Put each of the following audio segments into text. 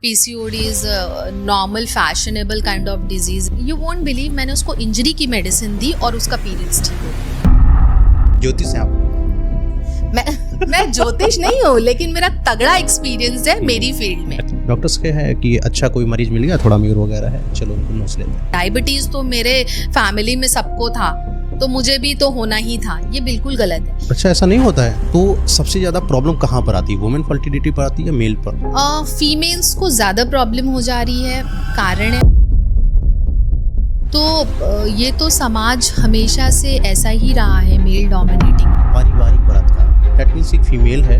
PCOD is a normal fashionable kind of disease. You won't believe मैंने उसको injury की medicine दी और उसका पीरियड्स ठीक हो गया। ज्योतिष हैं आप? मैं ज्योतिष नहीं हूँ, लेकिन मेरा तगड़ा एक्सपीरियंस है मेरी फील्ड में। डॉक्टर्स के है कि अच्छा कोई मरीज मिल गया थोड़ा अमीर वगैरह है, चलो उनको नोच लेते हैं। डायबिटीज तो मेरे फैमिली में सबको था, तो मुझे भी तो होना ही था। ये बिल्कुल गलत है। अच्छा, ऐसा नहीं होता है। तो सबसे ज्यादा प्रॉब्लम कहाँ पर आती है? वुमेन फर्टिलिटी पर आती है या मेल पर? फीमेल्स को ज्यादा प्रॉब्लम हो जा रही है। कारण है तो ये तो समाज हमेशा से ऐसा ही रहा है, मेल डोमिनेटिंग। पारिवारिक बलात्कार, दैट मींस एक फीमेल है,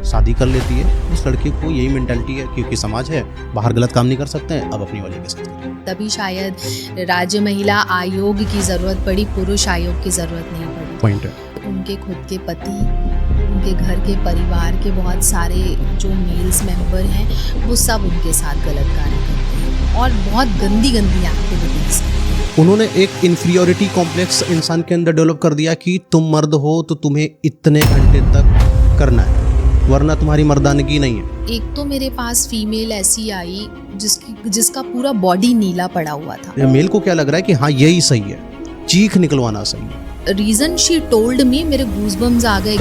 शादी कर लेती है, उस लड़के को यही मेंटालिटी है क्योंकि समाज है, बाहर गलत काम नहीं कर सकते हैं, अब अपनी वाली के साथ करें। तभी शायद राज्य महिला आयोग की जरूरत पड़ी, पुरुष आयोग की जरूरत नहीं पड़ी। पॉइंट है। उनके खुद के पति, उनके घर के परिवार के बहुत सारे जो मेल्स मेंबर हैं, वो सब उनके साथ गलत कार्य करते हैं और बहुत गंदी गंदी एक्टिविटीज करते हैं। उन्होंने एक इन्फीरियोरिटी कॉम्प्लेक्स इंसान के अंदर डेवलप कर दिया कि तुम मर्द हो तो तुम्हें इतने घंटे तक करना है, वरना तुम्हारी मर्दानगी नहीं है। एक तो मेरे पास फीमेल ऐसी आई जिसका पूरा बॉडी नीला पड़ा हुआ था। मेल को क्या लग रहा है कि हाँ यही सही है, चीख निकलवाना सही है। रीजन शी टोल्ड मी, मेरे गूज़बम्स आ गए।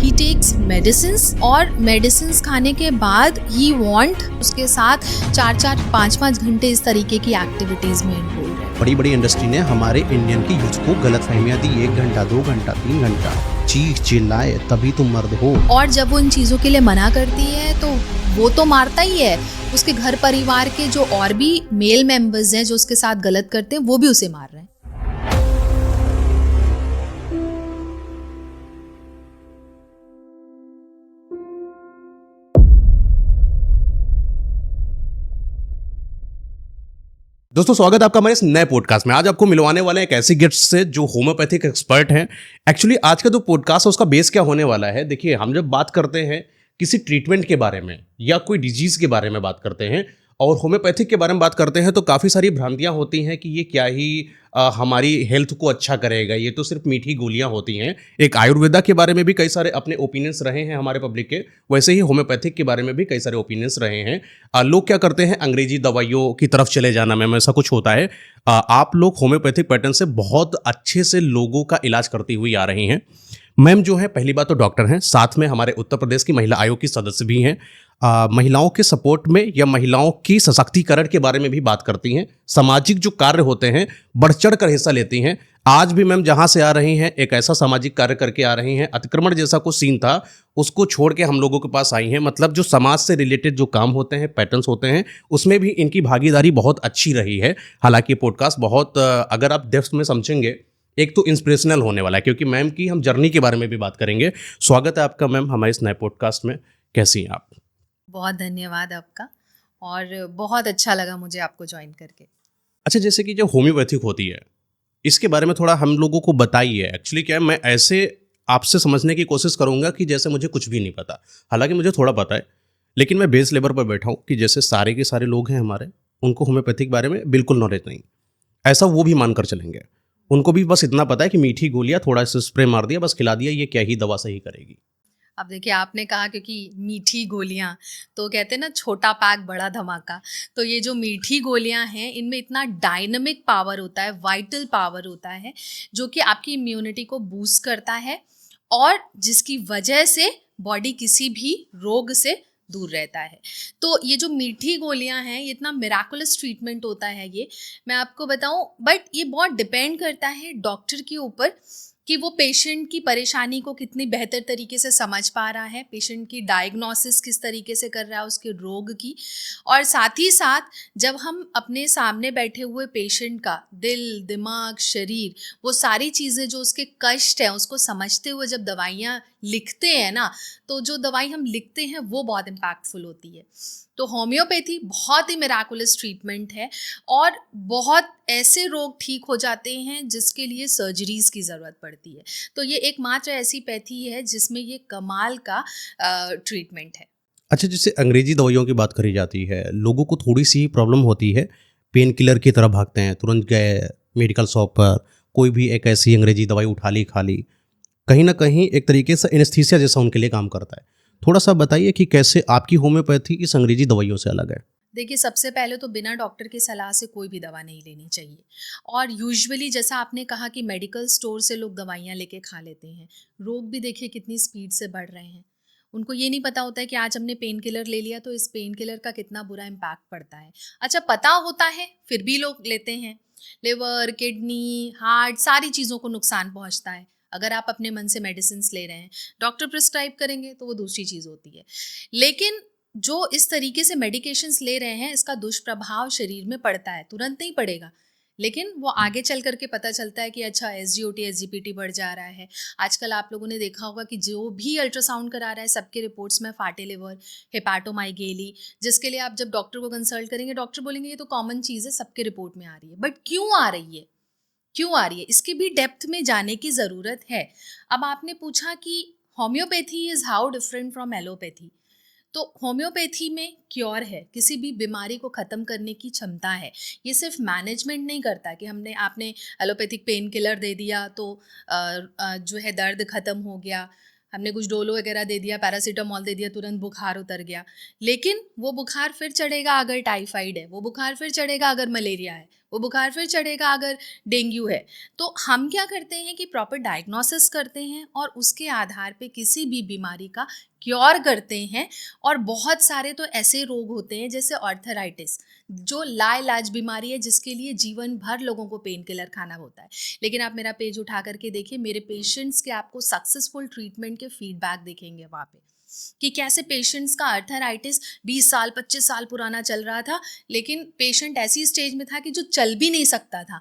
ही टेक्स मेडिसिन्स और मेडिसिन्स खाने के बाद ही वांट उसके साथ 4-4, 5-5 घंटे इस तरीके की एक्टिविटीज में इन्वॉल्व है। बड़ी बड़ी इंडस्ट्री ने हमारे इंडियन की यूथ को गलत फहमियां दी, 1 घंटा 2 घंटा 3 घंटा चीख चिल्लाए तभी तुम मर्द हो। और जब वो इन चीज़ों के लिए मना करती है तो वो तो मारता ही है, उसके घर परिवार के जो और भी मेल मेंबर्स हैं जो उसके साथ गलत करते हैं, वो भी उसे मार रहे हैं। दोस्तों, स्वागत है आपका हमारे इस नए पॉडकास्ट में। आज आपको मिलवाने वाले हैं एक ऐसे गेस्ट से जो होम्योपैथिक एक्सपर्ट हैं। एक्चुअली आज का जो पॉडकास्ट है उसका बेस क्या होने वाला है, देखिए, हम जब बात करते हैं किसी ट्रीटमेंट के बारे में या कोई डिजीज के बारे में बात करते हैं और होम्योपैथिक के बारे में बात करते हैं तो काफ़ी सारी भ्रांतियां होती हैं कि ये क्या ही हमारी हेल्थ को अच्छा करेगा, ये तो सिर्फ मीठी गोलियां होती हैं। एक आयुर्वेदा के बारे में भी कई सारे अपने ओपिनियंस रहे हैं हमारे पब्लिक के, वैसे ही होम्योपैथिक के बारे में भी कई सारे ओपिनियंस रहे हैं। लोग क्या करते हैं, अंग्रेजी दवाइयों की तरफ चले जाना, मैम ऐसा कुछ होता है। आप लोग होम्योपैथिक पैटर्न से बहुत अच्छे से लोगों का इलाज करती हुई आ रही हैं। मैम जो है, पहली बात तो डॉक्टर हैं, साथ में हमारे उत्तर प्रदेश की महिला आयोग की सदस्य भी हैं। महिलाओं के सपोर्ट में या महिलाओं की सशक्तिकरण के बारे में भी बात करती हैं। सामाजिक जो कार्य होते हैं बढ़ चढ़ कर हिस्सा लेती हैं। आज भी मैम जहाँ से आ रही हैं एक ऐसा सामाजिक कार्य करके आ रही हैं, अतिक्रमण जैसा कुछ सीन था उसको छोड़ के हम लोगों के पास आई हैं। मतलब जो समाज से रिलेटेड जो काम होते हैं, पैटर्न्स होते हैं, उसमें भी इनकी भागीदारी बहुत अच्छी रही है। हालांकि पॉडकास्ट बहुत अगर आप डेप्थ में समझेंगे, एक तो इंस्पिरेशनल होने वाला है क्योंकि मैम की हम जर्नी के बारे में भी बात करेंगे। स्वागत है आपका मैम हमारे इस नए पॉडकास्ट में। कैसी हैं आप? बहुत धन्यवाद आपका, और बहुत अच्छा लगा मुझे आपको ज्वाइन करके। अच्छा, जैसे कि जो होम्योपैथिक होती है इसके बारे में थोड़ा हम लोगों को बताइए। एक्चुअली क्या है, मैं ऐसे आपसे समझने की कोशिश करूंगा कि जैसे मुझे कुछ भी नहीं पता। हालांकि मुझे थोड़ा पता है, लेकिन मैं बेस लेवल पर बैठा हूँ कि जैसे सारे के सारे लोग हैं हमारे, उनको होम्योपैथिक बारे में बिल्कुल नॉलेज नहीं, ऐसा वो भी मानकर चलेंगे। उनको भी बस इतना पता है कि मीठी गोलियां, थोड़ा सा स्प्रे मार दिया, बस खिला दिया, ये क्या ही दवा सही करेगी। अब देखिए, आपने कहा क्योंकि मीठी गोलियां, तो कहते हैं ना छोटा पैक बड़ा धमाका। तो ये जो मीठी गोलियां हैं, इनमें इतना डायनामिक पावर होता है, वाइटल पावर होता है, जो कि आपकी इम्यूनिटी को बूस्ट करता है और जिसकी वजह से बॉडी किसी भी रोग से दूर रहता है। तो ये जो मीठी गोलियां हैं, ये इतना मिराकुलस ट्रीटमेंट होता है, ये मैं आपको बताऊं। बट ये बहुत डिपेंड करता है डॉक्टर के ऊपर कि वो पेशेंट की परेशानी को कितनी बेहतर तरीके से समझ पा रहा है, पेशेंट की डायग्नोसिस किस तरीके से कर रहा है उसके रोग की। और साथ ही साथ जब हम अपने सामने बैठे हुए पेशेंट का दिल, दिमाग, शरीर, वो सारी चीज़ें जो उसके कष्ट हैं उसको समझते हुए जब दवाइयाँ लिखते हैं ना, तो जो दवाई हम लिखते हैं वो बहुत इम्पैक्टफुल होती है। तो होम्योपैथी बहुत ही मिराकुलस ट्रीटमेंट है और बहुत ऐसे रोग ठीक हो जाते हैं जिसके लिए सर्जरीज की ज़रूरत पड़ती है। तो ये एकमात्र ऐसी पैथी है जिसमें ये कमाल का ट्रीटमेंट है। अच्छा, जैसे अंग्रेजी दवाइयों की बात करी जाती है, लोगों को थोड़ी सी प्रॉब्लम होती है, पेन किलर की तरफ भागते हैं, तुरंत गए मेडिकल शॉप पर, कोई भी एक ऐसी अंग्रेजी दवाई उठा ली, खा ली, कहीं ना कहीं एक तरीके से एनेस्थीसिया जैसा उनके लिए काम करता है। थोड़ा सा बताइए कि कैसे आपकी होम्योपैथी इस अंग्रेजी दवाइयों से अलग है। देखिए, सबसे पहले तो बिना डॉक्टर की सलाह से कोई भी दवा नहीं लेनी चाहिए। और यूजुअली जैसा आपने कहा कि मेडिकल स्टोर से लोग दवाइयाँ लेके खा लेते हैं। रोग भी देखिए कितनी स्पीड से बढ़ रहे हैं। उनको ये नहीं पता होता है कि आज हमने पेन किलर ले लिया तो इस पेन किलर का कितना बुरा इम्पैक्ट पड़ता है। अच्छा, पता होता है फिर भी लोग लेते हैं। लिवर, किडनी, हार्ट सारी चीज़ों को नुकसान पहुँचता है। अगर आप अपने मन से मेडिसिन्स ले रहे हैं, डॉक्टर प्रिस्क्राइब करेंगे तो वो दूसरी चीज़ होती है। लेकिन जो इस तरीके से मेडिकेशंस ले रहे हैं, इसका दुष्प्रभाव शरीर में पड़ता है, तुरंत नहीं पड़ेगा, लेकिन वो आगे चल करके पता चलता है कि अच्छा एसजीओटी एसजीपीटी बढ़ जा रहा है। आजकल आप लोगों ने देखा होगा कि जो भी अल्ट्रासाउंड करा रहा है सबके रिपोर्ट्स में फैटी लिवर, हेपाटोमाइगेली, जिसके लिए आप जब डॉक्टर को कंसल्ट करेंगे, डॉक्टर बोलेंगे ये तो कॉमन चीज़ है, सबके रिपोर्ट में आ रही है। बट क्यों आ रही है, क्यों आ रही है, इसकी भी डेप्थ में जाने की ज़रूरत है। अब आपने पूछा कि homeopathy is how different from allopathy. तो होम्योपैथी में क्योर है, किसी भी बीमारी को ख़त्म करने की क्षमता है। ये सिर्फ मैनेजमेंट नहीं करता कि हमने आपने एलोपैथिक पेन किलर दे दिया तो जो है दर्द ख़त्म हो गया, हमने कुछ डोलो वगैरह दे दिया, पैरासीटामोल दे दिया, तुरंत बुखार उतर गया। लेकिन वो बुखार फिर चढ़ेगा अगर टाइफाइड है, वो बुखार फिर चढ़ेगा अगर मलेरिया है, वो बुखार फिर चढ़ेगा अगर डेंगू है। तो हम क्या करते हैं कि प्रॉपर डायग्नोसिस करते हैं और उसके आधार पे किसी भी बीमारी का क्योर करते हैं। और बहुत सारे तो ऐसे रोग होते हैं जैसे ऑर्थराइटिस, जो लाइलाज बीमारी है, जिसके लिए जीवन भर लोगों को पेन किलर खाना होता है। लेकिन आप मेरा पेज उठा करके देखिए, मेरे पेशेंट्स के आपको सक्सेसफुल ट्रीटमेंट के फीडबैक दिखेंगे वहाँ पे कि कैसे पेशेंट्स का अर्थराइटिस 20 साल 25 साल पुराना चल रहा था, लेकिन पेशेंट ऐसी स्टेज में था कि जो चल भी नहीं सकता था,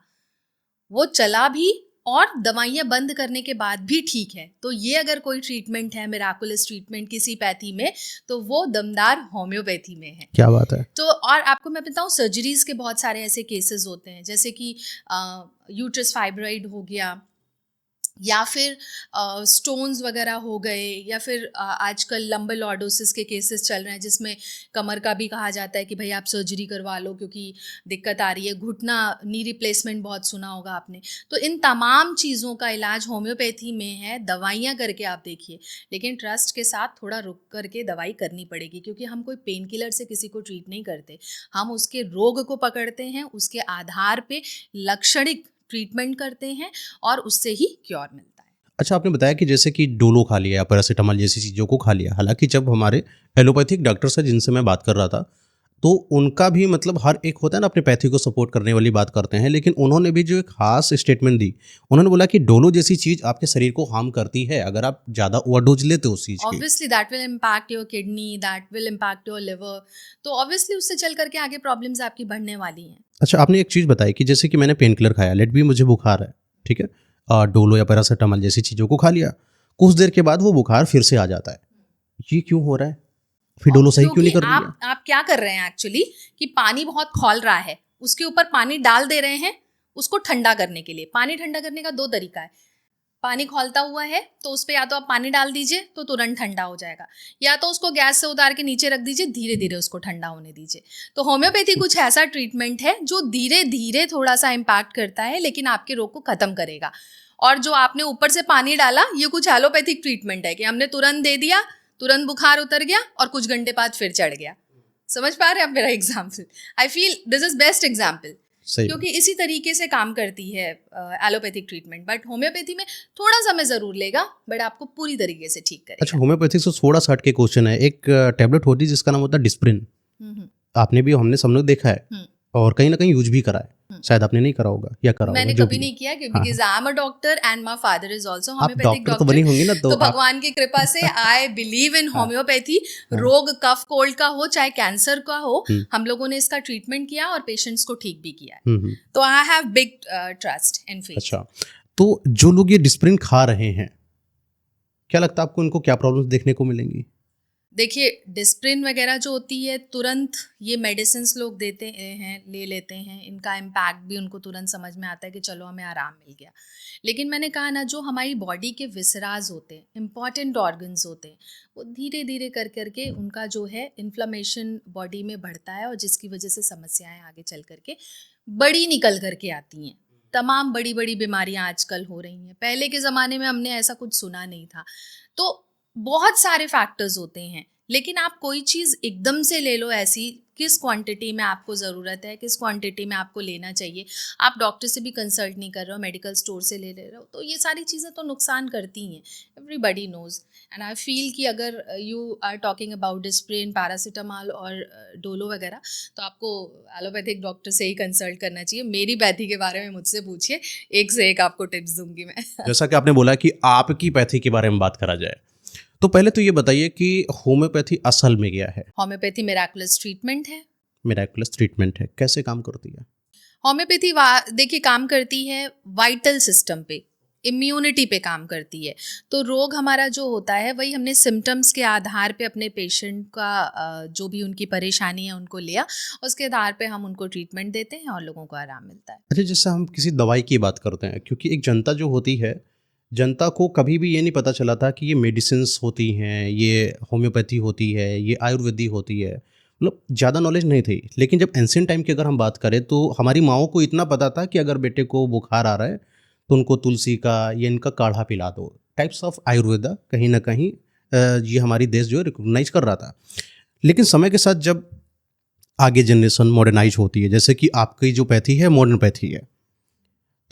वो चला भी और दवाइयाँ बंद करने के बाद भी ठीक है। तो ये अगर कोई ट्रीटमेंट है, मिराकुलस ट्रीटमेंट किसी पैथी में, तो वो दमदार होम्योपैथी में है। क्या बात है। तो और आपको मैं बताऊँ, सर्जरीज़ के बहुत सारे ऐसे केसेस होते हैं, जैसे कि यूट्रस फाइब्रॉइड हो गया, या फिर स्टोन्स वगैरह हो गए, या फिर आजकल लंबर लॉर्डोसिस के केसेस चल रहे हैं, जिसमें कमर का भी कहा जाता है कि भाई आप सर्जरी करवा लो क्योंकि दिक्कत आ रही है। घुटना, नी रिप्लेसमेंट बहुत सुना होगा आपने। तो इन तमाम चीज़ों का इलाज होम्योपैथी में है। दवाइयाँ करके आप देखिए, लेकिन ट्रस्ट के साथ थोड़ा रुक करके दवाई करनी पड़ेगी, क्योंकि हम कोई पेन किलर से किसी को ट्रीट नहीं करते। हम उसके रोग को पकड़ते हैं, उसके आधार पे लक्षणिक ट्रीटमेंट करते हैं और उससे ही क्योर मिलता है। अच्छा, आपने बताया कि जैसे कि डोलो खा लिया या पैरासीटामोल जैसी चीज़ों को खा लिया। हालाँकि जब हमारे एलोपैथिक डॉक्टर से जिनसे मैं बात कर रहा था, तो उनका भी मतलब हर एक होता है ना, अपनी पैथी को सपोर्ट करने वाली बात करते हैं, लेकिन उन्होंने भी जो एक ख़ास स्टेटमेंट दी, उन्होंने बोला कि डोलो जैसी चीज़ आपके शरीर को हार्म करती है अगर आप ज़्यादा ओवरडोज़ लेते हो उस चीज़ की। Obviously that will impact your kidney, that will impact your liver. तो ऑब्वियसली उससे चल करके आगे प्रॉब्लम्स आपकी बढ़ने वाली हैं। अच्छा, आपने एक चीज़ बताई कि जैसे कि मैंने पेन किलर खाया, लेट भी मुझे बुखार है, ठीक है? डोलो या पैरासिटामोल जैसी चीज़ों को खा लिया, कुछ देर के बाद वो बुखार फिर से आ जाता है। ये क्यों हो रहा है? फिर डोलो सही क्यों क्योंकि नहीं कर रही है? आप क्या कर रहे हैं एक्चुअली कि पानी बहुत खौल रहा है, उसके ऊपर पानी डाल दे रहे हैं उसको ठंडा करने के लिए। पानी ठंडा करने का 2 तरीका है। पानी खौलता हुआ है तो उस पे या तो आप पानी डाल दीजिए तो तुरंत ठंडा हो जाएगा, या तो उसको गैस से उतार के नीचे रख दीजिए, धीरे धीरे उसको ठंडा होने दीजिए। तो होम्योपैथी कुछ ऐसा ट्रीटमेंट है जो धीरे धीरे थोड़ा सा इम्पैक्ट करता है, लेकिन आपके रोग को खत्म करेगा। और जो आपने ऊपर से पानी डाला, ये कुछ एलोपैथिक ट्रीटमेंट है कि हमने तुरंत दे दिया, तुरंत बुखार उतर गया और कुछ घंटे बाद फिर चढ़ गया। समझ पा रहे हैं आप मेरा example? I feel this is best example, सही बात। क्योंकि इसी तरीके से काम करती है एलोपैथिक ट्रीटमेंट। बट होम्योपैथी में थोड़ा समय ज़रूर लेगा, बट आपको पूरी तरीके से ठीक अच्छा, करेगा। होम्योपैथिक से थोड़ा सा हट के क्वेश्चन है। एक टैबलेट होती है जिसका नाम होता है डिस्प्रिन। हम्म, आपने भी, हमने सब लोग देखा है हम्म। और कहीं ना कहीं यूज भी करा है। हम्म। शायद आपने नहीं करा होगा या करा होगा, मैंने जो कभी भी है। नहीं किया, हाँ, because I am a doctor and my father is also आप होम्योपैथिक डॉक्टर तो बनी डॉक्टर। होंगी ना, तो तो आप। भगवान की कृपा से आई बिलीव इन हाँ, होम्योपैथी। हाँ। रोग कफ कोल्ड का हो चाहे कैंसर का हो, हम्म, हम लोगों ने इसका ट्रीटमेंट किया और पेशेंट्स को ठीक भी किया है। हम्म। तो I have big trust and faith. अच्छा, तो जो लोग ये डिस्प्रिन खा रहे हैं, क्या लगता है आपको इनको क्या प्रॉब्लम्स देखने को मिलेंगी? देखिए, डिस्प्रिन वगैरह जो होती है, तुरंत ये मेडिसिन्स लोग देते हैं, ले लेते हैं, इनका इम्पैक्ट भी उनको तुरंत समझ में आता है कि चलो हमें आराम मिल गया। लेकिन मैंने कहा ना, जो हमारी बॉडी के विसराज होते हैं, इम्पॉर्टेंट ऑर्गन्स होते हैं, वो धीरे धीरे कर करके उनका जो है इन्फ्लेमेशन बॉडी में बढ़ता है, और जिसकी वजह से समस्याएं आगे चल करके बड़ी निकल करके आती हैं। तमाम बड़ी बड़ी बीमारियां आजकल हो रही हैं, पहले के ज़माने में हमने ऐसा कुछ सुना नहीं था। तो बहुत सारे फैक्टर्स होते हैं, लेकिन आप कोई चीज़ एकदम से ले लो ऐसी, किस क्वांटिटी में आपको ज़रूरत है, किस क्वांटिटी में आपको लेना चाहिए। आप डॉक्टर से भी कंसल्ट नहीं कर रहे हो, मेडिकल स्टोर से ले रहे हो, तो ये सारी चीज़ें तो नुकसान करती हैं। Everybody knows and I feel कि अगर you are talking about Disprin, paracetamol और डोलो वगैरह, तो आपको एलोपैथिक डॉक्टर से ही कंसल्ट करना चाहिए। मेरी पैथी के बारे में मुझसे पूछिए, एक से एक आपको टिप्स दूंगी मैं। जैसा कि आपने बोला कि आपकी पैथी के बारे में बात करा जाए, तो पहले तो ये बताइए कि होम्योपैथी असल में क्या है? होम्योपैथी मिराकुलस ट्रीटमेंट है। मिराकुलस ट्रीटमेंट है, कैसे काम करती है? होम्योपैथी देखिए काम करती है वाइटल सिस्टम पे, इम्यूनिटी पे काम करती है। तो रोग हमारा जो होता है वही हमने सिम्टम्स के आधार पे अपने पेशेंट का जो भी उनकी परेशानी है उनको लिया, उसके आधार पे हम उनको ट्रीटमेंट देते हैं और लोगों को आराम मिलता है। अच्छा, जैसे हम किसी दवाई की बात करते हैं, क्योंकि एक जनता जो होती है, जनता को कभी भी ये नहीं पता चला था कि ये मेडिसिन्स होती हैं, ये होम्योपैथी होती है, ये आयुर्वेदी होती है, मतलब ज़्यादा नॉलेज नहीं थी। लेकिन जब एंशिएंट टाइम की अगर हम बात करें तो हमारी माँओं को इतना पता था कि अगर बेटे को बुखार आ रहा है तो उनको तुलसी का या इनका काढ़ा पिला दो। टाइप्स ऑफ आयुर्वेदा कहीं न कहीं ये हमारी देश जो है रिकॉग्नाइज़ कर रहा था। लेकिन समय के साथ जब आगे जनरेशन मॉडर्नाइज़ होती है, जैसे कि आपकी जो पैथी है मॉडर्न पैथी है,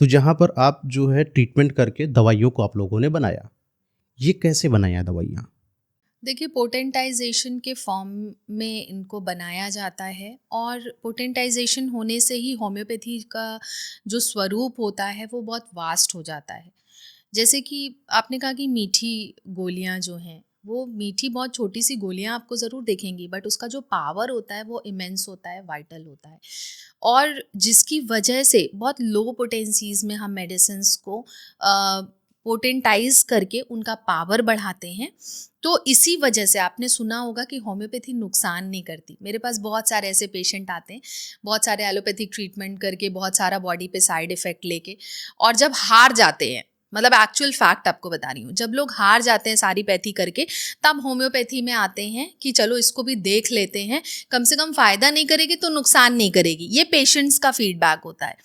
तो जहाँ पर आप जो है ट्रीटमेंट करके दवाइयों को आप लोगों ने बनाया। ये कैसे बनाया दवाइयाँ? देखिए पोटेंटाइजेशन के फॉर्म में इनको बनाया जाता है, और पोटेंटाइजेशन होने से ही होम्योपैथी का जो स्वरूप होता है वो बहुत वास्ट हो जाता है। जैसे कि आपने कहा कि मीठी गोलियां जो हैं, वो मीठी बहुत छोटी सी गोलियां आपको ज़रूर दिखेंगी, बट उसका जो पावर होता है वो इमेंस होता है, वाइटल होता है, और जिसकी वजह से बहुत लो पोटेंसीज में हम मेडिसिन्स को पोटेंटाइज करके उनका पावर बढ़ाते हैं। तो इसी वजह से आपने सुना होगा कि होम्योपैथी नुकसान नहीं करती। मेरे पास बहुत सारे ऐसे पेशेंट आते हैं, बहुत सारे एलोपैथिक ट्रीटमेंट करके, बहुत सारा बॉडी पे साइड इफ़ेक्ट लेके, और जब हार जाते हैं, मतलब एक्चुअल फैक्ट आपको बता रही हूँ, जब लोग हार जाते हैं सारी पैथी करके, तब होम्योपैथी में आते हैं कि चलो इसको भी देख लेते हैं, कम से कम फ़ायदा नहीं करेगी तो नुकसान नहीं करेगी। ये पेशेंट्स का फीडबैक होता है।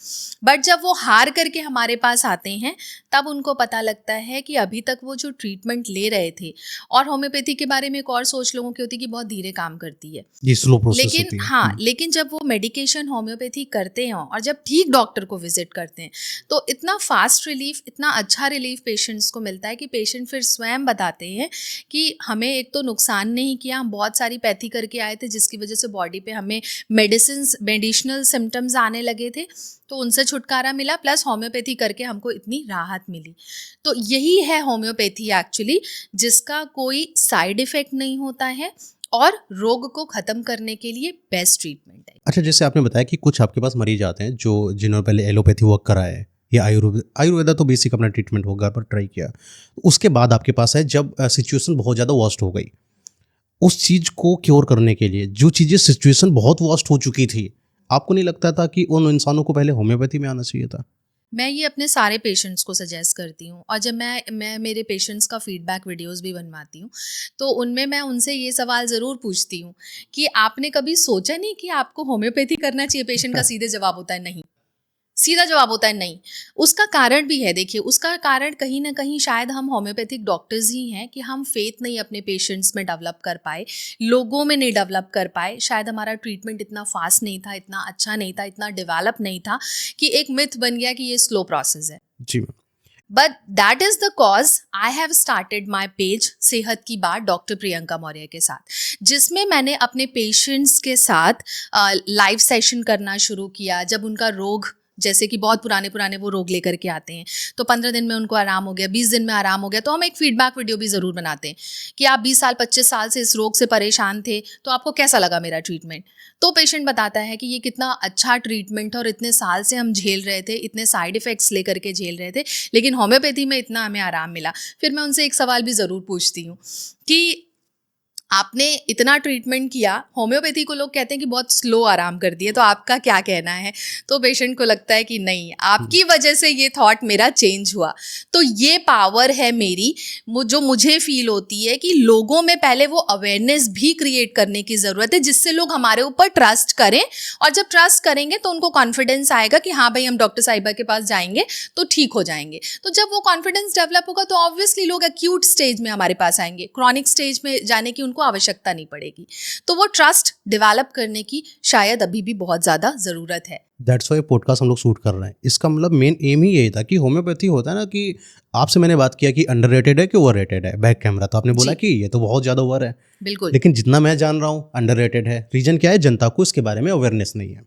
बट जब वो हार करके हमारे पास आते हैं, तब उनको पता लगता है कि अभी तक वो जो ट्रीटमेंट ले रहे थे, और होम्योपैथी के बारे में एक और सोच लोगों की होती है कि बहुत धीरे काम करती है। ये स्लो प्रोसेस लेकिन होती है। हाँ, लेकिन जब वो मेडिकेशन होम्योपैथी करते हैं और जब ठीक डॉक्टर को विजिट करते हैं, तो इतना फास्ट रिलीफ, इतना अच्छा रिलीफ पेशेंट्स को मिलता है कि पेशेंट फिर स्वयं बताते हैं कि हमें एक तो नुकसान नहीं किया, हम बहुत सारी पैथी करके आए थे जिसकी वजह से बॉडी पे हमें मेडिशनल सिम्टम्स आने लगे थे, तो उनसे छुटकारा मिला, प्लस होम्योपैथी करके हमको इतनी राहत मिली। तो यही है होम्योपैथी एक्चुअली, जिसका कोई साइड इफ़ेक्ट नहीं होता है और रोग को ख़त्म करने के लिए बेस्ट ट्रीटमेंट है। अच्छा, जैसे आपने बताया कि कुछ आपके पास मरीज आते हैं जो जिन्होंने पहले एलोपैथी वर्क करा है या आयुर्वेदा तो बेसिक अपना ट्रीटमेंट होगा पर ट्राई किया, उसके बाद आपके पास है जब सिचुएशन बहुत ज़्यादा वर्स्ट हो गई, उस चीज़ को क्योर करने के लिए जो चीज़ें सिचुएशन बहुत वर्स्ट हो चुकी थी, आपको नहीं लगता था कि उन इंसानों को पहले होम्योपैथी में आना चाहिए था? मैं ये अपने सारे पेशेंट्स को सजेस्ट करती हूँ, और जब मैं मेरे पेशेंट्स का फीडबैक वीडियोस भी बनवाती हूँ, तो उनमें मैं उनसे ये सवाल ज़रूर पूछती हूँ कि आपने कभी सोचा नहीं कि आपको होम्योपैथी करना चाहिए? पेशेंट का सीधे जवाब होता है नहीं। सीधा जवाब होता है नहीं। उसका कारण भी है, देखिए उसका कारण कहीं न कहीं शायद हम होम्योपैथिक डॉक्टर्स ही हैं कि हम फेथ नहीं अपने पेशेंट्स में डेवलप कर पाए, लोगों में नहीं डेवलप कर पाए। शायद हमारा ट्रीटमेंट इतना फास्ट नहीं था, इतना अच्छा नहीं था, इतना डेवलप नहीं था, कि एक मिथ बन गया कि ये स्लो प्रोसेस है। जी ma'am. But that is the cause I have started my page सेहत की बात डॉक्टर प्रियंका मौर्य के साथ, जिसमें मैंने अपने पेशेंट्स के साथ लाइव सेशन करना शुरू किया। जब उनका रोग, जैसे कि बहुत पुराने वो रोग लेकर के आते हैं, तो 15 दिन में उनको आराम हो गया, 20 दिन में आराम हो गया, तो हम एक फीडबैक वीडियो भी ज़रूर बनाते हैं कि आप 20 साल 25 साल से इस रोग से परेशान थे, तो आपको कैसा लगा मेरा ट्रीटमेंट? तो पेशेंट बताता है कि ये कितना अच्छा ट्रीटमेंट है, और इतने साल से हम झेल रहे थे, इतने साइड इफ़ेक्ट्स लेकर के झेल रहे थे, लेकिन होम्योपैथी में इतना हमें आराम मिला। फिर मैं उनसे एक सवाल भी ज़रूर पूछती हूँ कि आपने इतना ट्रीटमेंट किया, होम्योपैथी को लोग कहते हैं कि बहुत स्लो आराम कर दिए, तो आपका क्या कहना है? तो पेशेंट को लगता है कि नहीं, आपकी वजह से ये थॉट मेरा चेंज हुआ। तो ये पावर है मेरी, जो मुझे फील होती है कि लोगों में पहले वो अवेयरनेस भी क्रिएट करने की ज़रूरत है, जिससे लोग हमारे ऊपर ट्रस्ट करें, और जब ट्रस्ट करेंगे तो उनको कॉन्फिडेंस आएगा कि हाँ भाई, हम डॉक्टर साहिबा के पास जाएंगे तो ठीक हो जाएंगे। तो जब वो कॉन्फिडेंस डेवलप होगा तो ऑब्वियसली लोग एक्यूट स्टेज में हमारे पास आएंगे, क्रॉनिक स्टेज में जाने की उनको आवश्यकता नहीं पड़ेगी। तो वो ट्रस्ट डेवलप करने की शायद अभी भी बहुत ज़्यादा ज़रूरत है। दैट्स वाई पॉडकास्ट हम लोग शूट कर रहे हैं। इसका मतलब मेन एम ही यही था कि होम्योपैथी होता है ना, कि आपसे मैंने बात किया कि अंडररेटेड है कि ओवररेटेड है, बैक कैमरा तो आपने बोला कि ये तो बहुत ज़्यादा ओवर है, बिल्कुल। लेकिन जितना मैं जान रहा हूँ अंडररेटेड है। रीजन क्या है? जनता को इसके बारे में अवेयरनेस नहीं है।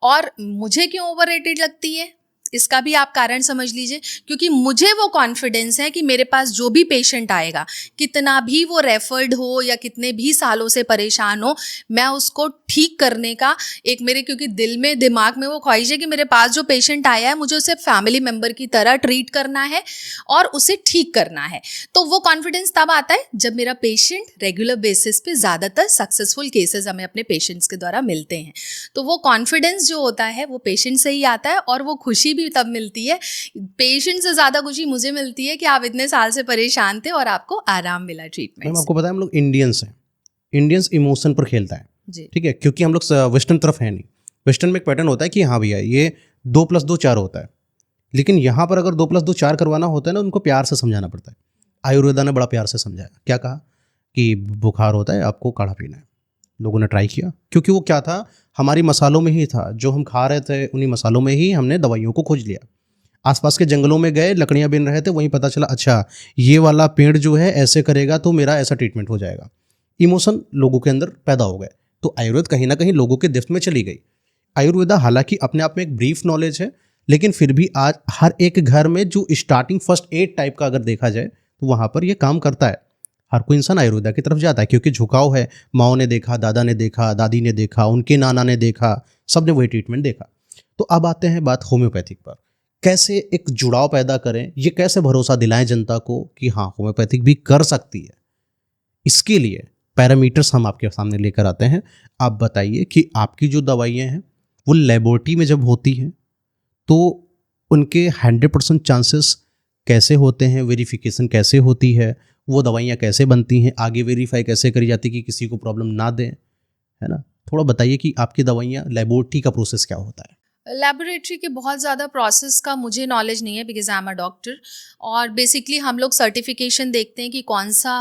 और मुझे क्यों ओवररेटेड लगती है, इसका भी आप कारण समझ लीजिए। क्योंकि मुझे वो कॉन्फिडेंस है कि मेरे पास जो भी पेशेंट आएगा, कितना भी वो रेफर्ड हो या कितने भी सालों से परेशान हो, मैं उसको ठीक करने का एक मेरे, क्योंकि दिल में दिमाग में वो ख्वाहिश है कि मेरे पास जो पेशेंट आया है मुझे उसे फैमिली मेम्बर की तरह ट्रीट करना है और उसे ठीक करना है। तो वो कॉन्फिडेंस तब आता है जब मेरा पेशेंट रेगुलर बेसिस पे, ज़्यादातर सक्सेसफुल केसेस हमें अपने पेशेंट्स के द्वारा मिलते हैं। तो वो कॉन्फिडेंस जो होता है वो पेशेंट से ही आता है, और वो खुशी भी तब मिलती है, पेशेंट से ज़्यादा खुशी मुझे मिलती है कि आप इतने साल से परेशान थे और आपको आराम मिला ट्रीटमेंट मैम से। आपको पता है हम लोग इंडियंस हैं, इंडियंस इमोशन पर खेलता है, ठीक है, क्योंकि हम लोग वेस्टर्न तरफ है नहीं। वेस्टर्न में एक पैटर्न होता है कि हाँ भैया ये 2+2 4 होता है, लेकिन यहाँ पर अगर 2+2 4 करवाना होता है ना, उनको प्यार से समझाना पड़ता है। आयुर्वेदा ने बड़ा प्यार से समझाया। क्या कहा कि बुखार होता है, आपको काढ़ा पीना है। लोगों ने ट्राई किया, क्योंकि वो क्या था, हमारी मसालों में ही था, जो हम खा रहे थे उन्हीं मसालों में ही हमने दवाइयों को खोज लिया। आसपास के जंगलों में गए, लकड़ियाँ बिन रहे थे, वहीं पता चला अच्छा ये वाला पेड़ जो है ऐसे करेगा तो मेरा ऐसा ट्रीटमेंट हो जाएगा। इमोशन लोगों के अंदर पैदा हो गए, तो आयुर्वेद कहीं ना कहीं लोगों के दिफ्त में चली गई। आयुर्वेदा हालांकि अपने आप में एक ब्रीफ नॉलेज है, लेकिन फिर भी आज हर एक घर में जो स्टार्टिंग फर्स्ट एड टाइप का अगर देखा जाए तो वहाँ पर ये काम करता है। हर कोई इंसान आयुर्वेदा की तरफ जाता है क्योंकि झुकाव है। माओ ने देखा, दादा ने देखा, दादी ने देखा, उनके नाना ने देखा, सबने वही ट्रीटमेंट देखा। तो अब आते हैं बात होम्योपैथिक पर। कैसे एक जुड़ाव पैदा करें, ये कैसे भरोसा दिलाएं जनता को कि हाँ होम्योपैथिक भी कर सकती है। इसके लिए पैरामीटर्स हम आपके सामने लेकर आते हैं। आप बताइए कि आपकी जो दवाइयाँ हैं वो लेबोरेटरी में जब होती हैं तो उनके 100% चांसेस कैसे होते हैं, वेरिफिकेशन कैसे होती है, वो दवाइयाँ कैसे बनती हैं, आगे वेरीफाई कैसे करी जाती है कि किसी को प्रॉब्लम ना दें, है ना। थोड़ा बताइए कि आपकी दवाइयाँ लेबोरेटरी का प्रोसेस क्या होता है। लैबोरेटरी के बहुत ज़्यादा प्रोसेस का मुझे नॉलेज नहीं है, because I am a doctor. और बेसिकली हम लोग सर्टिफिकेशन देखते हैं कि कौन सा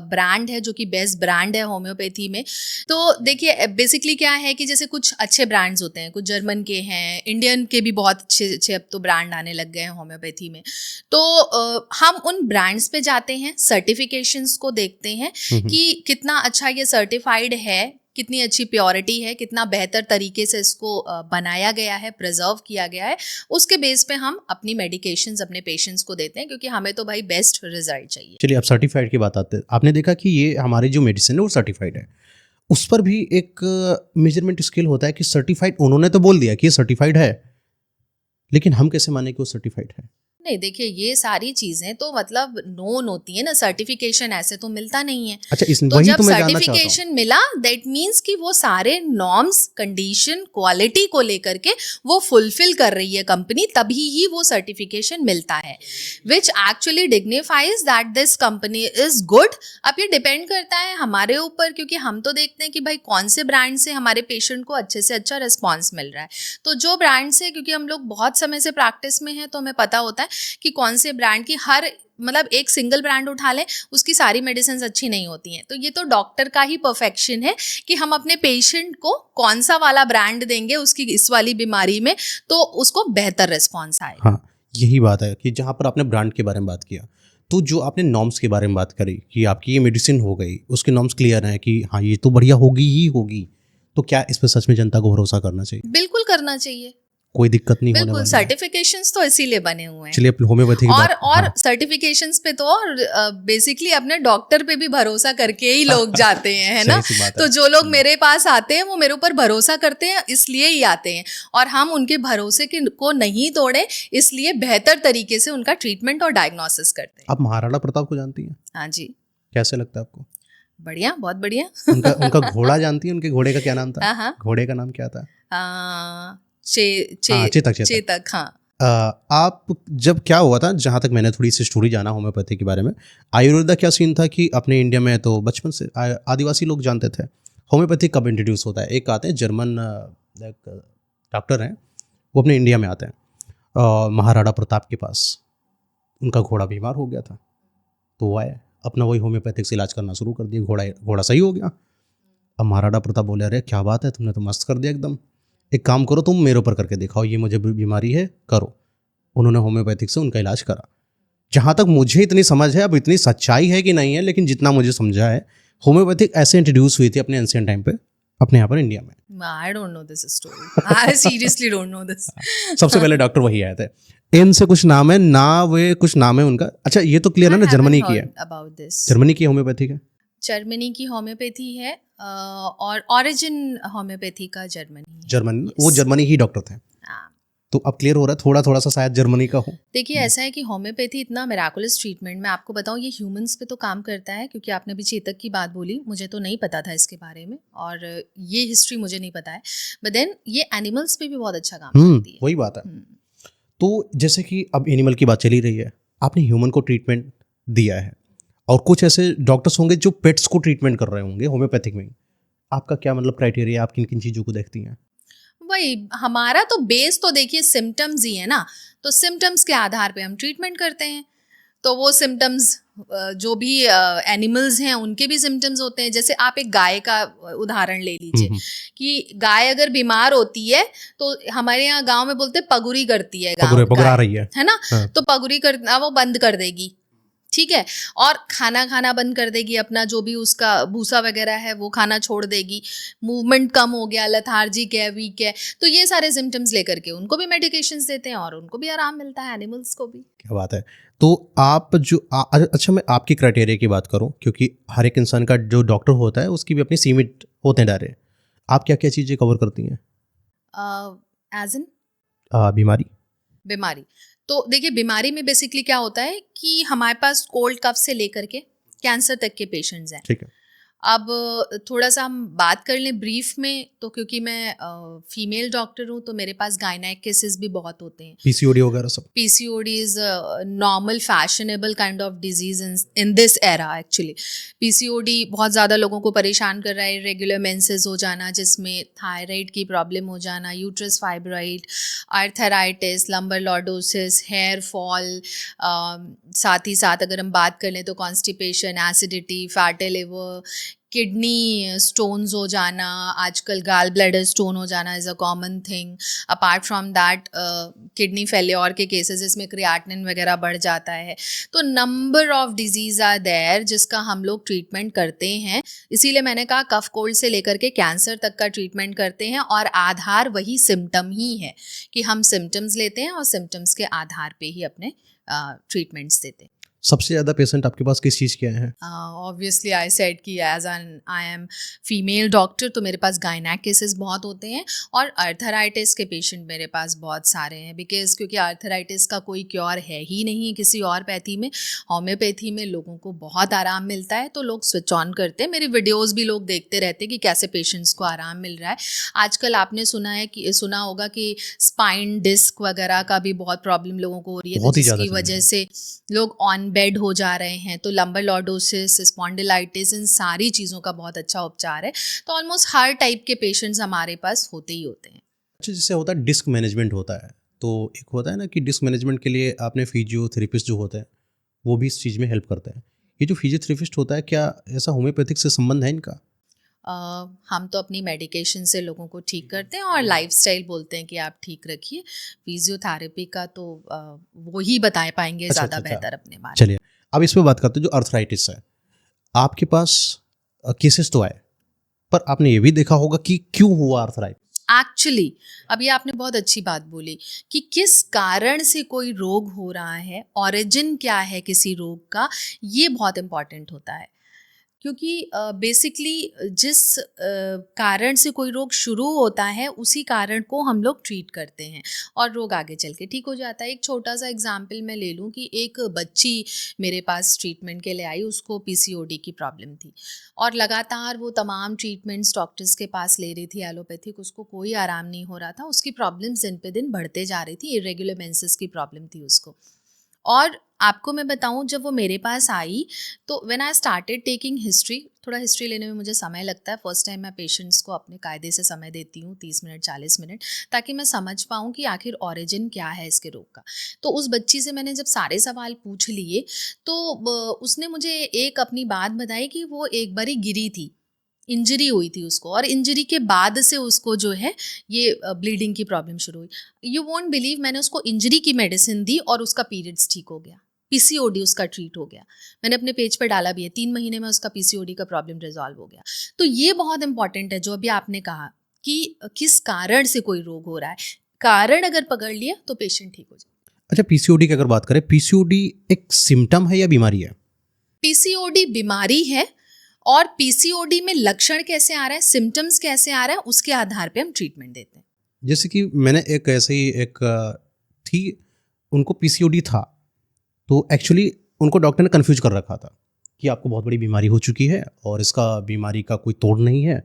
ब्रांड है जो कि बेस्ट ब्रांड है होम्योपैथी में। तो देखिए बेसिकली क्या है कि जैसे कुछ अच्छे ब्रांड्स होते हैं, कुछ जर्मन के हैं, इंडियन के भी बहुत अच्छे अच्छे अब तो ब्रांड आने लग गए हैं होम्योपैथी में। तो हम उन ब्रांड्स पे जाते हैं, सर्टिफिकेशंस को देखते हैं कि कितना अच्छा ये सर्टिफाइड है, कितनी अच्छी प्योरिटी है, कितना बेहतर तरीके से इसको बनाया गया है, प्रिजर्व किया गया है। उसके बेस पे हम अपनी मेडिकेशंस अपने पेशेंट्स को देते हैं, क्योंकि हमें तो भाई बेस्ट रिजल्ट चाहिए। चलिए अब सर्टिफाइड की बात आते हैं। आपने देखा कि ये हमारी जो मेडिसिन है वो सर्टिफाइड है, उस पर भी एक मेजरमेंट स्केल होता है कि सर्टिफाइड, उन्होंने तो बोल दिया कि ये सर्टिफाइड है, लेकिन हम कैसे माने कि वो सर्टिफाइड है। नहीं देखिए, ये सारी चीजें तो मतलब नोन होती है ना, सर्टिफिकेशन ऐसे तो मिलता नहीं है। अच्छा, तो वही जब तो मैं जानना चाहता हूँ। सर्टिफिकेशन मिला, दैट मीन्स कि वो सारे नॉर्म्स, कंडीशन, क्वालिटी को लेकर के वो फुलफिल कर रही है कंपनी, तभी ही वो सर्टिफिकेशन मिलता है, which actually dignifies that this company is good. अब ये डिपेंड करता है हमारे ऊपर, क्योंकि हम तो देखते हैं कि भाई कौन से ब्रांड से हमारे पेशेंट को अच्छे से अच्छा रिस्पॉन्स मिल रहा है। तो जो ब्रांड से, क्योंकि हम लोग बहुत समय से प्रैक्टिस में हैं, तो हमें पता होता है कि कौन से ब्रांड की, हर मतलब एक सिंगल ब्रांड उठा लें उसकी सारी मेडिसिन अच्छी नहीं होती हैं। तो ये तो डॉक्टर का ही परफेक्शन है कि हम अपने पेशेंट को कौन सा वाला ब्रांड देंगे उसकी इस वाली बीमारी में, तो उसको बेहतर रिस्पॉन्स आए। हाँ, यही बात है कि जहाँ पर आपने ब्रांड के बारे में बात किया, तो जो आपने नॉर्म्स के बारे में बात करी कि आपकी ये मेडिसिन हो गई, उसके नॉर्म्स क्लियर हैं कि हाँ ये तो बढ़िया होगी ही होगी, तो क्या इस पर सच में जनता को भरोसा करना चाहिए? बिल्कुल करना चाहिए, कोई दिक्कत नहीं होने बिल्कुल। वाली है। सर्टिफिकेशंस तो इसीलिए बने हुए हैं। चलिए होम्योपैथी की बात। और हाँ। सर्टिफिकेशंस पे तो बेसिकली अपने डॉक्टर पे भी भरोसा करके ही लोग जाते हैं, है ना। सही सी बात है। तो जो लोग मेरे पास आते हैं वो मेरे ऊपर भरोसा करते हैं, इसलिए ही आते हैं, और हम उनके भरोसे को नहीं तोड़े, इसलिए बेहतर तरीके से उनका ट्रीटमेंट और डायग्नोसिस करते हैं। आप महाराणा प्रताप को जानती हैं? हाँ जी। कैसे लगता है आपको? बढ़िया, बहुत बढ़िया। उनका उनका घोड़ा जानती है? उनके घोड़े का क्या नाम था? हाँ, हाँ। घोड़े का नाम क्या था? चे हाँ, चेतक, चेतक। चेतक, हाँ। आप जब क्या हुआ था, जहाँ तक मैंने थोड़ी सी स्टोरी जाना होम्योपैथी के बारे में, आयुर्वेद का क्या सीन था कि अपने इंडिया में तो बचपन से आदिवासी लोग जानते थे। होम्योपैथी कब इंट्रोड्यूस होता है? एक आते हैं जर्मन, एक डॉक्टर हैं, वो अपने इंडिया में आते हैं महाराणा प्रताप के पास। उनका घोड़ा बीमार हो गया था, तो वो आए, अपना वही होम्योपैथिक से इलाज करना शुरू कर दिया। घोड़ा सही हो गया। अब महाराणा प्रताप बोले, अरे क्या बात है, तुमने तो मस्त कर दिया एकदम। एक काम करो, तुम मेरे ऊपर करके दिखाओ, ये मुझे बीमारी है, करो। उन्होंने होम्योपैथिक से उनका इलाज करा। जहाँ तक मुझे इतनी समझ है, अब इतनी सच्चाई है कि नहीं है, लेकिन जितना मुझे समझा है, होम्योपैथिक ऐसे इंट्रोड्यूस हुई थी अपने एंशिएंट टाइम पे अपने यहाँ पर इंडिया में। I don't know this story. I seriously don't know this. सबसे पहले डॉक्टर वही आए थे। एन से कुछ नाम है ना, वे कुछ नाम है उनका। अच्छा, ये तो क्लियर है I ना, haven't जर्मनी की है? heard about this. जर्मनी की होम्योपैथिक है। जर्मनी की होम्योपैथी है, और ओरिजिन होम्योपैथी का जर्मनी है। Germany, Yes. वो जर्मनी ही डॉक्टर थे। हाँ। तो अब क्लियर हो रहा है, थोड़ा थोड़ा सा शायद जर्मनी का हो। देखिए, ऐसा है कि होम्योपैथी इतना मिराकुलस ट्रीटमेंट, मैं आपको बताऊं, ये ह्यूमंस पे तो काम करता है, क्योंकि आपने भी चेतक की बात बोली, मुझे तो नहीं पता था इसके बारे में, और ये हिस्ट्री मुझे नहीं पता है, बट देन ये एनिमल्स पे भी बहुत अच्छा काम करती है। वही बात है। हम्म। तो जैसे कि अब एनिमल की बात चली रही है, आपने ह्यूमन को ट्रीटमेंट दिया है, और कुछ ऐसे डॉक्टर्स होंगे जो पेट्स को ट्रीटमेंट कर रहे होंगे होम्योपैथिक में। आपका क्या मतलब क्राइटेरिया, आप किन किन चीज़ों को देखती हैं? वही हमारा तो बेस तो देखिए सिम्टम्स ही है ना, तो सिम्टम्स के आधार पे हम ट्रीटमेंट करते हैं। तो वो सिम्टम्स, जो भी एनिमल्स हैं उनके भी सिम्टम्स होते हैं। जैसे आप एक गाय का उदाहरण ले लीजिए, कि गाय अगर बीमार होती है तो हमारे यहाँ गांव में बोलते हैं पगुरी करती है, पगुरा रही है ना। हाँ। तो पगुरी करना वो बंद कर देगी, ठीक है, और खाना खाना बंद कर देगी, अपना जो भी उसका भूसा वगैरह है वो खाना छोड़ देगी, मूवमेंट कम हो गया, लेथार्जिक है, वीक है, तो ये सारे सिम्टम्स लेकर के उनको भी मेडिकेशंस देते हैं और उनको भी आराम मिलता है, एनिमल्स को भी। क्या बात है। तो आप जो अच्छा, मैं आपकी क्राइटेरिया की बात करूं, क्योंकि हर एक इंसान का जो डॉक्टर होता है उसकी भी अपनी सीमित होते हैं दायरे। आप क्या क्या चीज़ें कवर करती हैं? एज इन बीमारी। बीमारी, तो देखिए बीमारी में बेसिकली क्या होता है कि हमारे पास कोल्ड कफ से लेकर के कैंसर तक के पेशेंट्स हैं। ठीक है। अब थोड़ा सा हम बात कर लें ब्रीफ में, तो क्योंकि मैं फीमेल डॉक्टर हूँ तो मेरे पास गायनेक केसेस भी बहुत होते हैं। पीसीओडी वगैरह सब? PCOD is a normal fashionable kind of disease in this era actually. PCOD बहुत ज़्यादा लोगों को परेशान कर रहा है। रेगुलर मेंसेस हो जाना, जिसमें थायराइड की प्रॉब्लम हो जाना, uterus fibroid, arthritis, lumbar lordosis, hair fall, साथ ही साथ अगर हम बात कर लें तो constipation, acidity, fatty liver, kidney stones हो जाना, आजकल गाल ब्लैडर स्टोन हो जाना is a common thing. Apart from that kidney failure के केसेस, इसमें क्रिएटिनिन वगैरह बढ़ जाता है। तो number of diseases are there जिसका हम लोग ट्रीटमेंट करते हैं। इसीलिए मैंने कहा कफ कोल्ड से लेकर के कैंसर तक का ट्रीटमेंट करते हैं, और आधार वही सिम्टम ही है कि हम सिम्टम्स लेते हैं और सिम्टम्स के आधार पे ही अपने ट्रीटमेंट्स देते हैं। सबसे ज़्यादा पेशेंट आपके पास किस चीज़ के आए हैं? ऑब्वियसली आई सेड कि as an I am female doctor तो मेरे पास गायनेक केसेस बहुत होते हैं, और अर्थराइटिस के पेशेंट मेरे पास बहुत सारे हैं, बिकॉज क्योंकि अर्थराइटिस का कोई क्योर है ही नहीं किसी और पैथी में। होम्योपैथी में लोगों को बहुत आराम मिलता है, तो लोग स्विच ऑन करते हैं। मेरी वीडियोज़ भी लोग देखते रहते हैं कि कैसे पेशेंट्स को आराम मिल रहा है। आजकल आपने सुना होगा कि स्पाइन डिस्क वगैरह का भी बहुत प्रॉब्लम लोगों को हो रही है, तो जिसकी वजह से लोग ऑन बेड हो जा रहे हैं। तो लंबर लॉर्डोसिस, स्पॉन्डिलाइटिस, इन सारी चीज़ों का बहुत अच्छा उपचार है। तो ऑलमोस्ट हर टाइप के पेशेंट्स हमारे पास होते ही होते हैं। अच्छा, जैसे होता है डिस्क मैनेजमेंट होता है, तो एक होता है ना कि डिस्क मैनेजमेंट के लिए आपने फिजियोथेरेपिस्ट जो होते हैं वो भी इस चीज़ में हेल्प करते हैं। ये जो फिजियोथेरेपिस्ट होता है, क्या ऐसा होम्योपैथिक से संबंध है इनका? हम तो अपनी मेडिकेशन से लोगों को ठीक करते हैं, और लाइफस्टाइल बोलते हैं कि आप ठीक रखिए। फिजियोथेरेपी का तो वो ही बता पाएंगे ज़्यादा बेहतर अपने बारे में। चलिए, अब इस पर बात करते हैं जो अर्थराइटिस है। आपके पास केसेस तो आए, पर आपने ये भी देखा होगा कि क्यों हुआ अर्थराइटिस। एक्चुअली अभी आपने बहुत अच्छी बात बोली कि किस कारण से कोई रोग हो रहा है, ओरिजिन क्या है किसी रोग का, ये बहुत इम्पॉर्टेंट होता है। क्योंकि बेसिकली जिस कारण से कोई रोग शुरू होता है उसी कारण को हम लोग ट्रीट करते हैं और रोग आगे चल के ठीक हो जाता है। एक छोटा सा एग्जांपल मैं ले लूँ कि एक बच्ची मेरे पास ट्रीटमेंट के लिए आई, उसको पीसीओडी की प्रॉब्लम थी और लगातार वो तमाम ट्रीटमेंट्स डॉक्टर्स के पास ले रही थी एलोपैथिक, उसको कोई आराम नहीं हो रहा था, उसकी प्रॉब्लम्स दिन पे दिन बढ़ते जा रही थी, इरेगुलर मेंसेस की प्रॉब्लम थी उसको। और आपको मैं बताऊं, जब वो मेरे पास आई तो when I started taking history, थोड़ा हिस्ट्री लेने में मुझे समय लगता है, फर्स्ट टाइम मैं पेशेंट्स को अपने कायदे से समय देती हूँ 30 मिनट 40 मिनट, ताकि मैं समझ पाऊँ कि आखिर ओरिजिन क्या है इसके रोग का। तो उस बच्ची से मैंने जब सारे सवाल पूछ लिए तो उसने मुझे एक अपनी बात बताई कि वो एक बारी गिरी थी, इंजरी हुई थी उसको, और इंजरी के बाद से उसको जो है ये ब्लीडिंग की प्रॉब्लम शुरू हुई। यू वोंट बिलीव, मैंने उसको इंजरी की मेडिसिन दी और उसका पीरियड्स ठीक हो गया, पीसीओडी उसका ट्रीट हो गया। मैंने अपने पेज पर डाला भी है, 3 महीने में उसका पीसीओडी का प्रॉब्लम रिजॉल्व हो गया। तो ये बहुत इंपॉर्टेंट है जो अभी आपने कहा कि किस कारण से कोई रोग हो रहा है, कारण अगर पकड़ लिया तो पेशेंट ठीक हो जाए। अच्छा, पीसीओडी की अगर बात करें, पीसीओडी एक सिम्टम है या बीमारी है? पीसीओडी बीमारी है और पीसीओडी में लक्षण कैसे आ रहा है, सिम्टम्स कैसे आ रहा है, उसके आधार पे हम ट्रीटमेंट देते हैं। जैसे कि मैंने एक ऐसे ही एक थी, उनको पीसीओडी था, तो एक्चुअली उनको डॉक्टर ने कन्फ्यूज कर रखा था कि आपको बहुत बड़ी बीमारी हो चुकी है और इसका बीमारी का कोई तोड़ नहीं है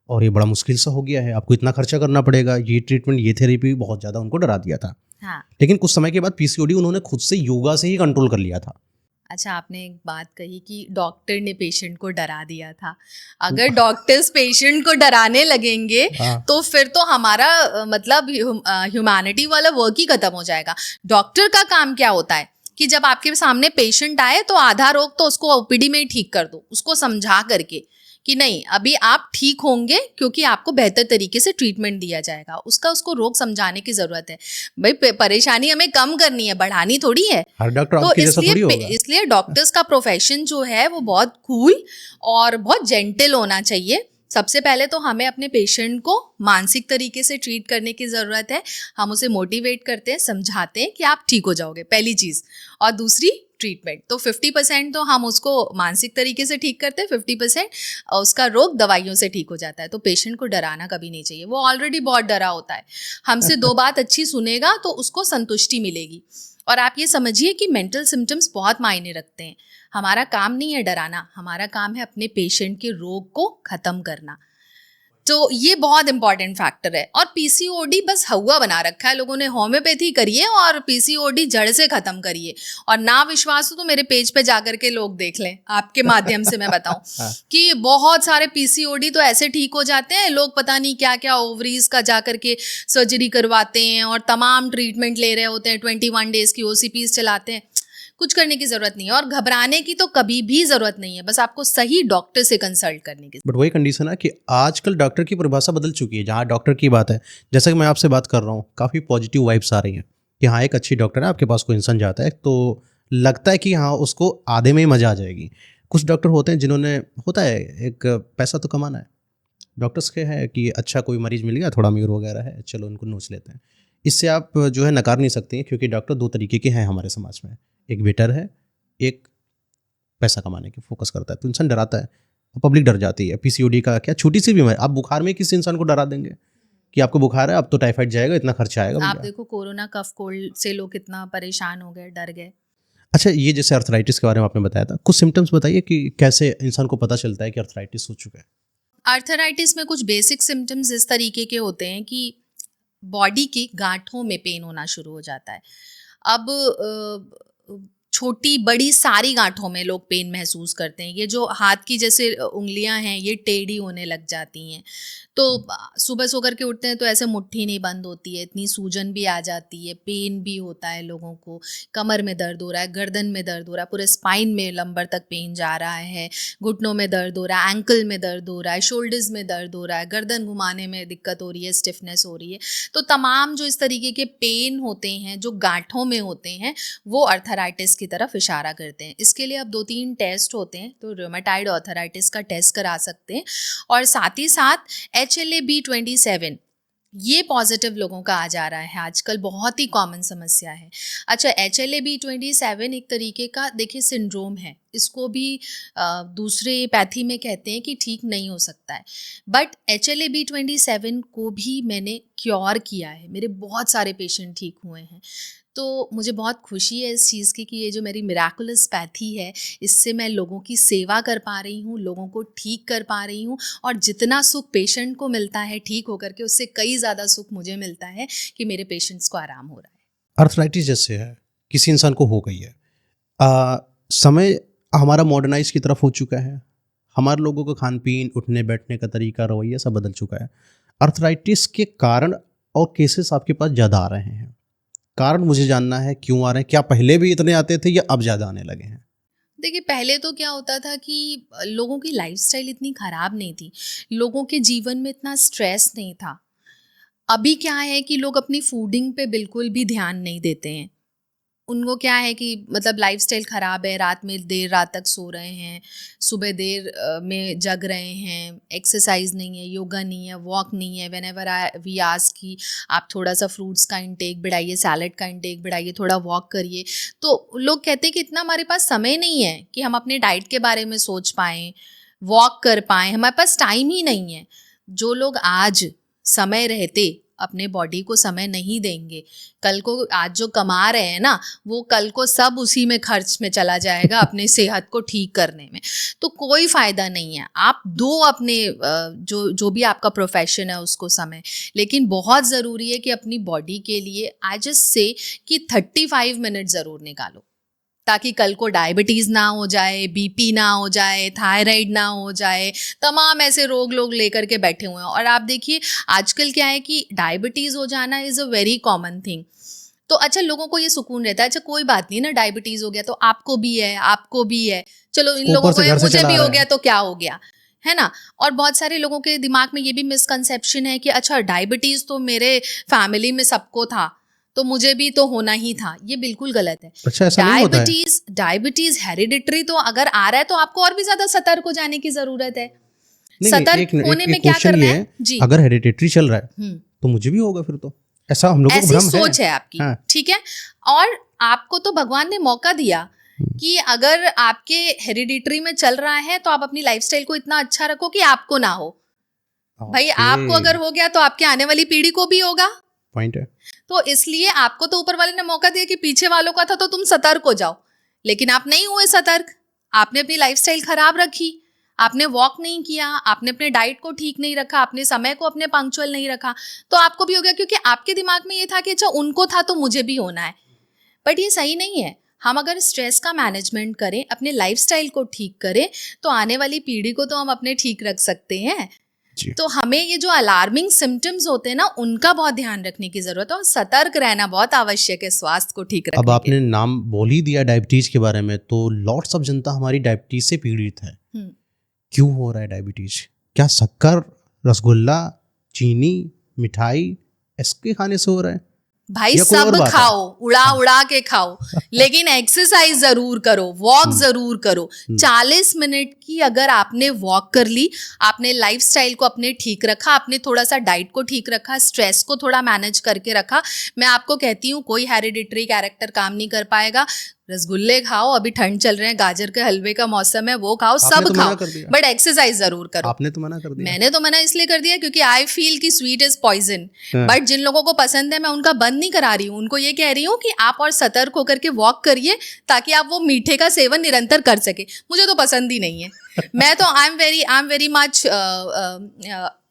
और ये बड़ा मुश्किल सा हो गया है, आपको इतना खर्चा करना पड़ेगा, ये ट्रीटमेंट, ये थेरेपी, बहुत ज़्यादा उनको डरा दिया था। हाँ। लेकिन कुछ समय के बाद पीसीओडी उन्होंने खुद से योगा से ही कंट्रोल कर लिया था। अच्छा, आपने एक बात कही कि डॉक्टर ने पेशेंट को डरा दिया था। अगर डॉक्टर्स पेशेंट को डराने लगेंगे हाँ। तो फिर तो हमारा मतलब ह्यूमैनिटी वाला वर्क ही खत्म हो जाएगा। डॉक्टर का काम क्या होता है कि जब आपके सामने पेशेंट आए तो आधा रोग तो उसको ओपीडी में ही ठीक कर दो, उसको समझा करके कि नहीं अभी आप ठीक होंगे क्योंकि आपको बेहतर तरीके से ट्रीटमेंट दिया जाएगा। उसको रोग समझाने की जरूरत है। भाई परेशानी हमें कम करनी है, बढ़ानी थोड़ी है। हर डॉक्टर तो आपके जैसा थोड़ी होगा। इसलिए डॉक्टर्स का प्रोफेशन जो है वो बहुत कूल और बहुत जेंटल होना चाहिए। सबसे पहले तो हमें अपने पेशेंट को मानसिक तरीके से ट्रीट करने की ज़रूरत है। हम उसे मोटिवेट करते हैं, समझाते हैं कि आप ठीक हो जाओगे, पहली चीज़। और दूसरी ट्रीटमेंट, तो 50% तो हम उसको मानसिक तरीके से ठीक करते हैं, 50% उसका रोग दवाइयों से ठीक हो जाता है। तो पेशेंट को डराना कभी नहीं चाहिए, वो ऑलरेडी बहुत डरा होता है। हमसे 2 बात अच्छी सुनेगा तो उसको संतुष्टि मिलेगी। और आप ये समझिए कि मेंटल सिम्टम्स बहुत मायने रखते हैं। हमारा काम नहीं है डराना, हमारा काम है अपने पेशेंट के रोग को ख़त्म करना। तो ये बहुत इंपॉर्टेंट फैक्टर है। और पीसीओडी बस हवा बना रखा है लोगों ने, होम्योपैथी करिए और पीसीओडी जड़ से ख़त्म करिए। और ना विश्वास हो तो मेरे पेज पे जाकर के लोग देख लें, आपके माध्यम से मैं बताऊं कि बहुत सारे पीसीओडी तो ऐसे ठीक हो जाते हैं, लोग पता नहीं क्या क्या ओवरीज का जाकर के सर्जरी करवाते हैं और तमाम ट्रीटमेंट ले रहे होते हैं, 21 डेज की ओसीपीज चलाते हैं। कुछ करने की जरूरत नहीं है और घबराने की तो कभी भी जरूरत नहीं है, बस आपको सही डॉक्टर से कंसल्ट करने की। बट वही कंडीशन है कि आजकल डॉक्टर की परिभाषा बदल चुकी है। जहाँ डॉक्टर की बात है, जैसा कि मैं आपसे बात कर रहा हूँ, काफ़ी पॉजिटिव वाइब्स आ रही हैं कि हाँ एक अच्छी डॉक्टर है, आपके पास कोई इंसान जाता है तो लगता है कि हाँ उसको आधे में ही मजा आ जाएगी। कुछ डॉक्टर होते हैं जिन्होंने, होता है एक पैसा तो कमाना है, डॉक्टर्स के है कि अच्छा कोई मरीज मिल गया, थोड़ा अमीर वगैरह है, चलो उनको नोच लेते हैं। इससे आप जो है नकार नहीं सकते हैं, क्योंकि डॉक्टर दो तरीके के हैं हमारे समाज में। एक वेटर है, एक पैसा कमाने की फोकस करता है, तो इंसान डराता है, पब्लिक डर जाती है। पीसीओडी का क्या, छोटी सी बीमारी, आप बुखार में किसी इंसान को डरा देंगे कि आपको बुखार है, अब तो टाइफाइड जाएगा, इतना खर्चा आएगा। आप देखो कोरोना कफ कोल्ड से लोग कितना परेशान हो गए, डर गए। अच्छा, ये जैसे अर्थराइटिस के बारे में आपने बताया था, कुछ सिम्टम्स बताइए कि कैसे इंसान को पता चलता है कि अर्थराइटिस हो चुका है। अर्थराइटिस में कुछ बेसिक सिम्टम्स इस तरीके के होते हैं कि बॉडी की गांठों में पेन होना शुरू हो जाता है। अब छोटी बड़ी सारी गांठों में लोग पेन महसूस करते हैं। ये जो हाथ की जैसे उंगलियां हैं ये टेढ़ी होने लग जाती हैं। तो सुबह सो करके उठते हैं तो ऐसे मुट्ठी नहीं बंद होती है, इतनी सूजन भी आ जाती है, पेन भी होता है लोगों को, कमर में दर्द हो रहा है, गर्दन में दर्द हो रहा है, पूरे स्पाइन में लंबर तक पेन जा रहा है, घुटनों में दर्द हो रहा है, एंकल में दर्द हो रहा है, शोल्डर्स में दर्द हो रहा है, गर्दन घुमाने में दिक्कत हो रही है, स्टिफनेस हो रही है। तो तमाम जो इस तरीके के पेन होते हैं जो गांठों में होते हैं वो अर्थराइटिस की तरफ इशारा करते हैं। इसके लिए अब 2-3 टेस्ट होते हैं, तो रूमेटाइड अर्थराइटिस का टेस्ट करा सकते हैं और साथ ही साथ HLA-B27 ये पॉजिटिव लोगों का आ जा रहा है आजकल, बहुत ही कॉमन समस्या है। अच्छा, HLA-B27 एक तरीके का देखिए सिंड्रोम है, इसको भी दूसरे पैथी में कहते हैं कि ठीक नहीं हो सकता है, बट HLA-B27 को भी मैंने क्योर किया है, मेरे बहुत सारे पेशेंट ठीक हुए हैं। तो मुझे बहुत खुशी है इस चीज़ की कि ये जो मेरी मिराकुलस पैथी है, इससे मैं लोगों की सेवा कर पा रही हूँ, लोगों को ठीक कर पा रही हूँ, और जितना सुख पेशेंट को मिलता है ठीक होकर के, उससे कई ज़्यादा सुख मुझे मिलता है कि मेरे पेशेंट्स को आराम हो रहा है। अर्थराइटिस जैसे है, किसी इंसान को हो गई है, समय हमारा मॉडर्नाइज की तरफ हो चुका है, हमारे लोगों का खान पीन, उठने बैठने का तरीका, रवैया सब बदल चुका है। अर्थराइटिस के कारण और केसेस आपके पास ज़्यादा आ रहे हैं, कारण मुझे जानना है क्यों आ रहे हैं, क्या पहले भी इतने आते थे या अब ज़्यादा आने लगे हैं? देखिए, पहले तो क्या होता था कि लोगों की लाइफस्टाइल इतनी ख़राब नहीं थी, लोगों के जीवन में इतना स्ट्रेस नहीं था। अभी क्या है कि लोग अपनी फूडिंग पे बिल्कुल भी ध्यान नहीं देते हैं। उनको क्या है कि मतलब लाइफस्टाइल ख़राब है, रात में देर रात तक सो रहे हैं, सुबह देर में जग रहे हैं, एक्सरसाइज नहीं है, योगा नहीं है, वॉक नहीं है। व्हेनेवर वी आस्क कि आप थोड़ा सा फ्रूट्स का इंटेक बढ़ाइए, सैलड का इंटेक बढ़ाइए, थोड़ा वॉक करिए, तो लोग कहते हैं कि इतना हमारे पास समय नहीं है कि हम अपने डाइट के बारे में सोच पाएँ, वॉक कर पाएँ, हमारे पास टाइम ही नहीं है। जो लोग आज समय रहते अपने बॉडी को समय नहीं देंगे, कल को आज जो कमा रहे हैं ना, वो कल को सब उसी में खर्च में चला जाएगा अपने सेहत को ठीक करने में, तो कोई फ़ायदा नहीं है। आप दो अपने जो भी आपका प्रोफेशन है उसको समय, लेकिन बहुत ज़रूरी है कि अपनी बॉडी के लिए आई जस्ट से कि 35 मिनट ज़रूर निकालो, ताकि कल को डायबिटीज़ ना हो जाए, बीपी ना हो जाए, थायराइड ना हो जाए, तमाम ऐसे रोग लोग लेकर के बैठे हुए हैं। और आप देखिए आजकल क्या है कि डायबिटीज़ हो जाना is a very common thing. तो अच्छा, लोगों को ये सुकून रहता है, अच्छा कोई बात नहीं ना, डायबिटीज़ हो गया तो आपको भी है, आपको भी है, चलो इन लोगों को है, मुझे भी हो गया तो क्या हो गया, है ना। और बहुत सारे लोगों के दिमाग में ये भी मिसकंसेप्शन है कि अच्छा डायबिटीज़ तो मेरे फैमिली में सबको था, तो मुझे भी तो होना ही था। ये बिल्कुल गलत है। अच्छा, ऐसा नहीं होता है? डायबिटीज हेरिडिटरी तो अगर आ रहा है तो आपको और भी ज्यादा सतर्क हो जाने की जरूरत है। नहीं, सतर्क होने में क्या करना है जी। अगर हेरिडिटरी चल रहा है तो मुझे भी होगा फिर तो, ऐसा हम लोगों को भ्रम है, ऐसी सोच है आपकी। हाँ। ठीक है, और आपको तो भगवान ने मौका दिया कि अगर आपके हेरिडिटरी में चल रहा है तो आप अपनी लाइफस्टाइल को इतना अच्छा रखो कि आपको ना हो। भाई आपको अगर हो गया तो आपके आने वाली पीढ़ी को भी होगा। पॉइंट है। तो इसलिए आपको तो ऊपर वाले ने मौका दिया कि पीछे वालों का था तो तुम सतर्क हो जाओ, लेकिन आप नहीं हुए सतर्क। आपने अपनी लाइफस्टाइल खराब रखी, आपने वॉक नहीं किया, आपने अपने डाइट को ठीक नहीं रखा, आपने समय को अपने पंक्चुअल नहीं रखा, तो आपको भी हो गया, क्योंकि आपके दिमाग में ये था कि अच्छा उनको था तो मुझे भी होना है। बट ये सही नहीं है। हम अगर स्ट्रेस का मैनेजमेंट करें, अपने लाइफस्टाइल को ठीक करें, तो आने वाली पीढ़ी को तो हम अपने ठीक रख सकते हैं। तो हमें ये जो अलार्मिंग सिम्टम्स होते हैं ना, उनका बहुत ध्यान रखने की जरूरत है और सतर्क रहना बहुत आवश्यक है स्वास्थ्य को ठीक रखने। अब आपने नाम बोल ही दिया डायबिटीज के बारे में, तो लॉट्स ऑफ जनता हमारी डायबिटीज से पीड़ित है। क्यों हो रहा है डायबिटीज? क्या शक्कर, रसगुल्ला, चीनी, मिठाई इसके खाने से हो रहा है? भाई सब खाओ, उड़ा के खाओ, लेकिन एक्सरसाइज जरूर करो, वॉक जरूर करो। 40 मिनट की अगर आपने वॉक कर ली, आपने लाइफस्टाइल को अपने ठीक रखा, आपने थोड़ा सा डाइट को ठीक रखा, स्ट्रेस को थोड़ा मैनेज करके रखा, मैं आपको कहती हूँ कोई हेरिडिटरी कैरेक्टर काम नहीं कर पाएगा। रसगुल्ले खाओ, अभी ठंड चल रहे हैं, गाजर के हलवे का मौसम है, वो खाओ, सब खाओ, बट एक्सरसाइज जरूर करो। आपने तो मना कर दिया। मैंने तो मना इसलिए कर दिया क्योंकि आई फील कि स्वीट इज पॉइजन, बट जिन लोगों को पसंद है मैं उनका बंद नहीं करा रही हूँ, उनको ये कह रही हूँ कि आप और सतर्क होकर के वॉक करिए ताकि आप वो मीठे का सेवन निरंतर कर सके। मुझे तो पसंद ही नहीं है। मैं तो I am very much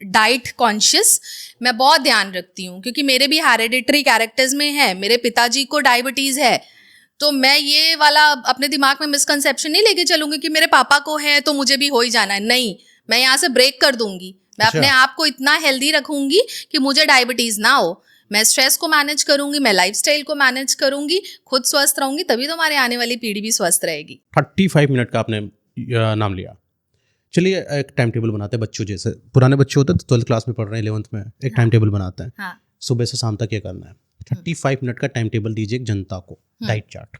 diet conscious. मैं बहुत ध्यान रखती हूँ क्योंकि मेरे भी हेरिडिटरी कैरेक्टर्स में है, मेरे पिताजी को डायबिटीज है, तो मैं ये वाला अपने दिमाग में मिसकंसेप्शन नहीं लेके चलूंगी कि मेरे पापा को है तो मुझे भी हो ही जाना है। नहीं, मैं यहाँ से ब्रेक कर दूंगी। मैं अपने आप को इतना हेल्दी रखूंगी कि मुझे डायबिटीज ना हो। मैं स्ट्रेस को मैनेज करूंगी, मैं लाइफस्टाइल को मैनेज करूंगी, खुद स्वस्थ रहूंगी, तभी तो हमारे आने वाली पीढ़ी भी स्वस्थ रहेगी। 35 मिनट का आपने नाम लिया। चलिए एक टाइम टेबल बनाते हैं, बच्चों जैसे पुराने बच्चे होते हैं तो 12th क्लास में पढ़ रहे हैं, 11th में, एक टाइम टेबल बनाते हैं। हाँ। सुबह से शाम तक क्या करना है। 35 मिनट का टाइम टेबल दीजिए एक जनता को। Diet chart,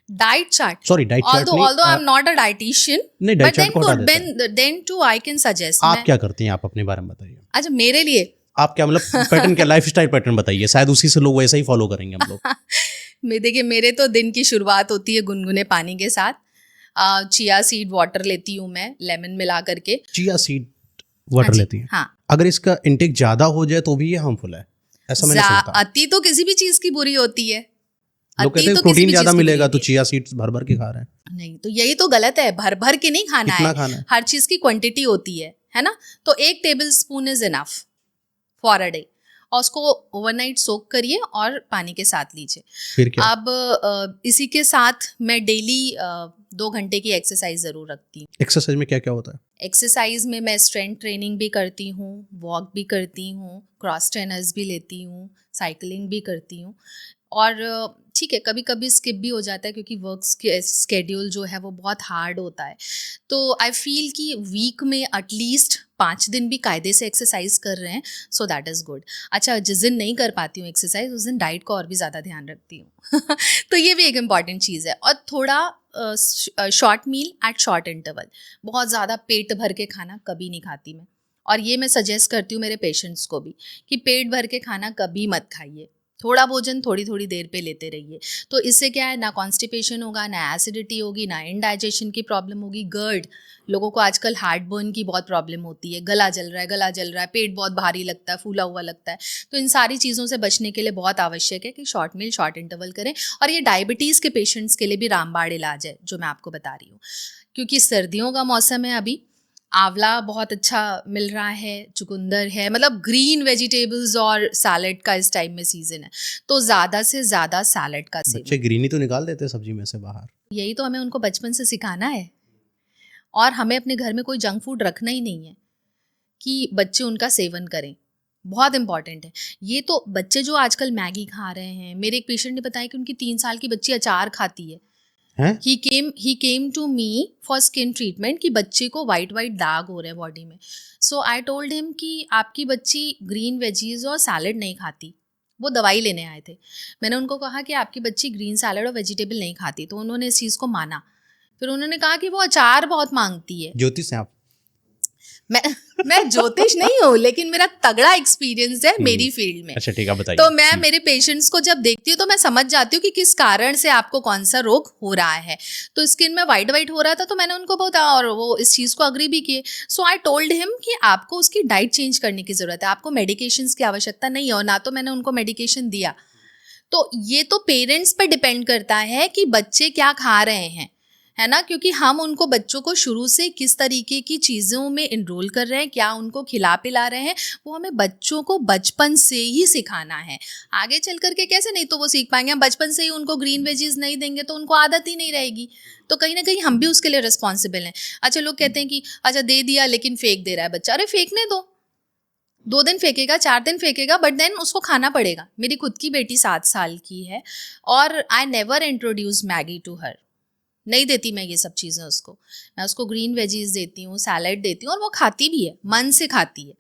diet chart, sorry diet chart नहीं, although I'm not a dietitian, नहीं डाइट चार्ट को हटा देते हैं। then too I can suggest। आप क्या करती हैं, आप अपने बारे में बताइए। अच्छा, मेरे लिए आप क्या मतलब पैटर्न, क्या लाइफस्टाइल पैटर्न बताइए, शायद उसी से लोग वैसा ही फॉलो करेंगे हम लोग। देखिए मेरे तो दिन की शुरुआत होती है गुनगुने पानी के साथ। चिया सीड वाटर लेती हूँ मैं, लेमन मिला करके। चिया सीड हाँ वाटर जी, लेती हैं? हाँ। अगर इसका इंटेक ज्यादा हो जाए तो भी ये हार्मफुल है, ऐसा मैंने सुना था। अति तो किसी भी चीज की बुरी होती है। लोग कहते अति हैं तो किसी प्रोटीन भी ज्यादा चीज की बुरी मिलेगा तो होती है। चिया सीड्स भर भर के खा रहे हैं। नहीं, तो यही तो गलत है, भर भर के नहीं खाना कितना है। खाना है? हर चीज की क्वांटिटी होती है ना। तो 1 table spoon is enough for a day, और उसको ओवरनाइट सोक करिए और पानी के साथ लीजिए। फिर क्या? अब इसी के साथ मैं डेली 2 घंटे की एक्सरसाइज ज़रूर रखती हूँ। एक्सरसाइज में क्या क्या होता है? एक्सरसाइज में मैं स्ट्रेंथ ट्रेनिंग भी करती हूँ, वॉक भी करती हूँ, क्रॉस ट्रेनर्स भी लेती हूँ, साइकिलिंग भी करती हूँ। और ठीक है, कभी कभी स्किप भी हो जाता है क्योंकि वर्क स्केड्यूल जो है वो बहुत हार्ड होता है। तो आई फील कि वीक में एटलीस्ट 5 दिन भी कायदे से एक्सरसाइज कर रहे हैं, सो दैट इज़ गुड। अच्छा, जिस दिन नहीं कर पाती हूँ एक्सरसाइज, उस दिन डाइट का और भी ज़्यादा ध्यान रखती हूँ। तो ये भी एक इम्पॉर्टेंट चीज़ है। और थोड़ा short meal at short interval. बहुत ज़्यादा पेट भर के खाना कभी नहीं खाती मैं, और ये मैं सजेस्ट करती हूँ मेरे पेशेंट्स को भी कि पेट भर के खाना कभी मत खाइए। थोड़ा भोजन थोड़ी थोड़ी देर पे लेते रहिए। तो इससे क्या है, ना कॉन्स्टिपेशन होगा, ना एसिडिटी होगी, ना इंडाइजेशन की प्रॉब्लम होगी। गर्ड, लोगों को आजकल हार्ट बर्न की बहुत प्रॉब्लम होती है, गला जल रहा है, पेट बहुत भारी लगता है, फूला हुआ लगता है। तो इन सारी चीज़ों से बचने के लिए बहुत आवश्यक है कि शॉर्ट मील शॉर्ट इंटरवल करें। और ये डायबिटीज़ के पेशेंट्स के लिए भी रामबाण इलाज है जो मैं आपको बता रही हूँ। क्योंकि सर्दियों का मौसम है, अभी आंवला बहुत अच्छा मिल रहा है, चुकंदर है, मतलब ग्रीन वेजिटेबल्स और सैलड का इस टाइम में सीजन है। तो ज़्यादा से ज़्यादा सैलड का सेवन। बच्चे ग्रीनी तो निकाल देते हैं सब्जी में से बाहर। यही तो हमें उनको बचपन से सिखाना है। और हमें अपने घर में कोई जंक फूड रखना ही नहीं है कि बच्चे उनका सेवन करें। बहुत इंपॉर्टेंट है ये। तो बच्चे जो आजकल मैगी खा रहे हैं, मेरे एक पेशेंट ने बताया कि उनकी 3 साल की बच्ची अचार खाती है। He came to me for skin treatment कि बच्चे को वाइट दाग हो रहे हैं बॉडी में। सो आई टोल्ड हिम कि आपकी बच्ची ग्रीन वेजीज और सैलड नहीं खाती। वो दवाई लेने आए थे। मैंने उनको कहा कि आपकी बच्ची ग्रीन सैलड और वेजिटेबल नहीं खाती, तो उन्होंने इस चीज़ को माना। फिर उन्होंने कहा कि वो अचार बहुत मांगती है। ज्योतिष हैं आप? मैं ज्योतिष नहीं हूँ, लेकिन मेरा तगड़ा एक्सपीरियंस है मेरी फील्ड में। अच्छा ठीक है, बताइए। तो मैं मेरे पेशेंट्स को जब देखती हूँ तो मैं समझ जाती हूँ कि किस कारण से आपको कौन सा रोग हो रहा है। तो स्किन में वाइट हो रहा था, तो मैंने उनको बताया और वो इस चीज़ को अग्री भी किए। सो आई टोल्ड हिम कि आपको उसकी डाइट चेंज करने की ज़रूरत है, आपको मेडिकेशंस की आवश्यकता नहीं है, और ना तो मैंने उनको मेडिकेशन दिया। तो ये तो पेरेंट्स पर डिपेंड करता है कि बच्चे क्या खा रहे हैं, है ना। क्योंकि हम उनको बच्चों को शुरू से किस तरीके की चीज़ों में इनरोल कर रहे हैं, क्या उनको खिला पिला रहे हैं, वो हमें बच्चों को बचपन से ही सिखाना है। आगे चल करके कैसे नहीं तो वो सीख पाएंगे। हम बचपन से ही उनको ग्रीन वेजीज नहीं देंगे तो उनको आदत ही नहीं रहेगी। तो कहीं ना कहीं हम भी उसके लिए रिस्पॉन्सिबल हैं। अच्छा, लोग कहते हैं कि अच्छा दे दिया लेकिन फेंक दे रहा है बच्चा। अरे फेंकने दो, 2 दिन फेंकेगा, 4 दिन फेंकेगा, बट देन उसको खाना पड़ेगा। मेरी खुद की बेटी 7 साल की है और I never introduce Maggi to her. नहीं देती मैं ये सब चीज़ें उसको। मैं उसको ग्रीन वेजीज देती हूँ, सैलड देती हूँ, और वो खाती भी है, मन से खाती है।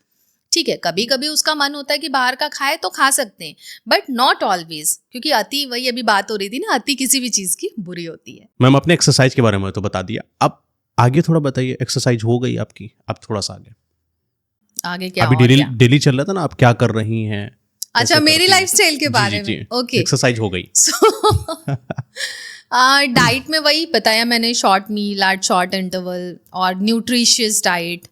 ठीक है, कभी कभी उसका मन होता है कि बाहर का खाए तो खा सकते हैं, बट नॉट ऑलवेज। क्योंकि अति, वही अभी बात हो रही थी ना, अति किसी भी चीज़ की बुरी होती है। मैम अपने एक्सरसाइज के बारे में तो बता दिया, अब आगे थोड़ा बताइए। एक्सरसाइज हो गई आपकी, अब थोड़ा सा आगे क्या? अभी डेली चल रहा था ना, आप क्या कर रही हैं? अच्छा, मेरी लाइफस्टाइल के बारे में। ओके, एक्सरसाइज हो गई। डाइट में वही बताया मैंने, short meal at short interval और nutritious diet,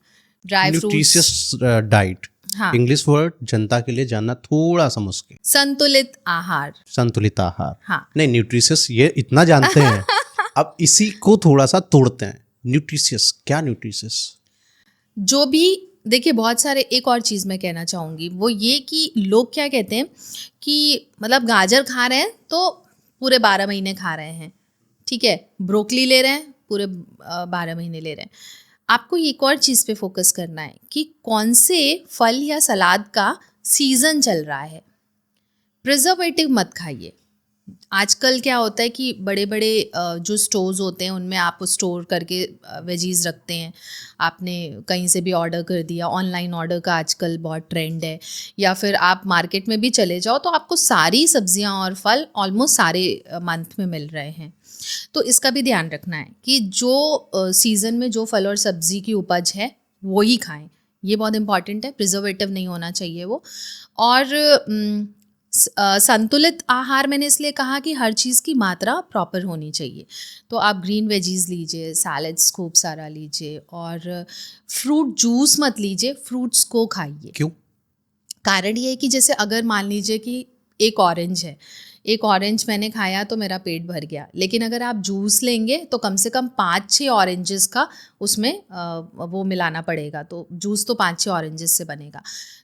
dry fruits. Nutritious diet, English word जनता के लिए जानना थोड़ा सा मुश्किल। संतुलित आहार। संतुलित आहार, हाँ। नहीं, न्यूट्रिशियस ये इतना जानते हैं। अब इसी को थोड़ा सा तोड़ते हैं। न्यूट्रिशियस क्या? न्यूट्रिशियस जो भी, देखिए बहुत सारे, एक और चीज़ मैं कहना चाहूँगी वो ये कि लोग क्या कहते हैं कि मतलब गाजर खा रहे हैं तो पूरे 12 महीने खा रहे हैं, ठीक है, ब्रोकली ले रहे हैं पूरे 12 महीने ले रहे हैं। आपको एक और चीज़ पे फोकस करना है कि कौन से फल या सलाद का सीज़न चल रहा है। प्रिजर्वेटिव मत खाइए। आजकल क्या होता है कि बड़े बड़े जो स्टोर्स होते हैं उनमें आप स्टोर करके वेजीज रखते हैं। आपने कहीं से भी ऑर्डर कर दिया, ऑनलाइन ऑर्डर का आजकल बहुत ट्रेंड है, या फिर आप मार्केट में भी चले जाओ तो आपको सारी सब्जियां और फल ऑलमोस्ट सारे मंथ में मिल रहे हैं। तो इसका भी ध्यान रखना है कि जो सीज़न में जो फल और सब्जी की उपज है वो ही खाएं। ये बहुत इंपॉर्टेंट है, प्रिजर्वेटिव नहीं होना चाहिए वो। और संतुलित आहार मैंने इसलिए कहा कि हर चीज़ की मात्रा प्रॉपर होनी चाहिए। तो आप ग्रीन वेजीज लीजिए, सैलड्स खूब सारा लीजिए, और फ्रूट जूस मत लीजिए, फ्रूट्स को खाइए। क्यों? कारण ये है कि जैसे अगर मान लीजिए कि एक ऑरेंज है, एक ऑरेंज मैंने खाया तो मेरा पेट भर गया, लेकिन अगर आप जूस लेंगे तो कम से कम 5-6 ऑरेंजेस का उसमें वो मिलाना पड़ेगा, तो जूस तो 5-6 ऑरेंजेस से बनेगा।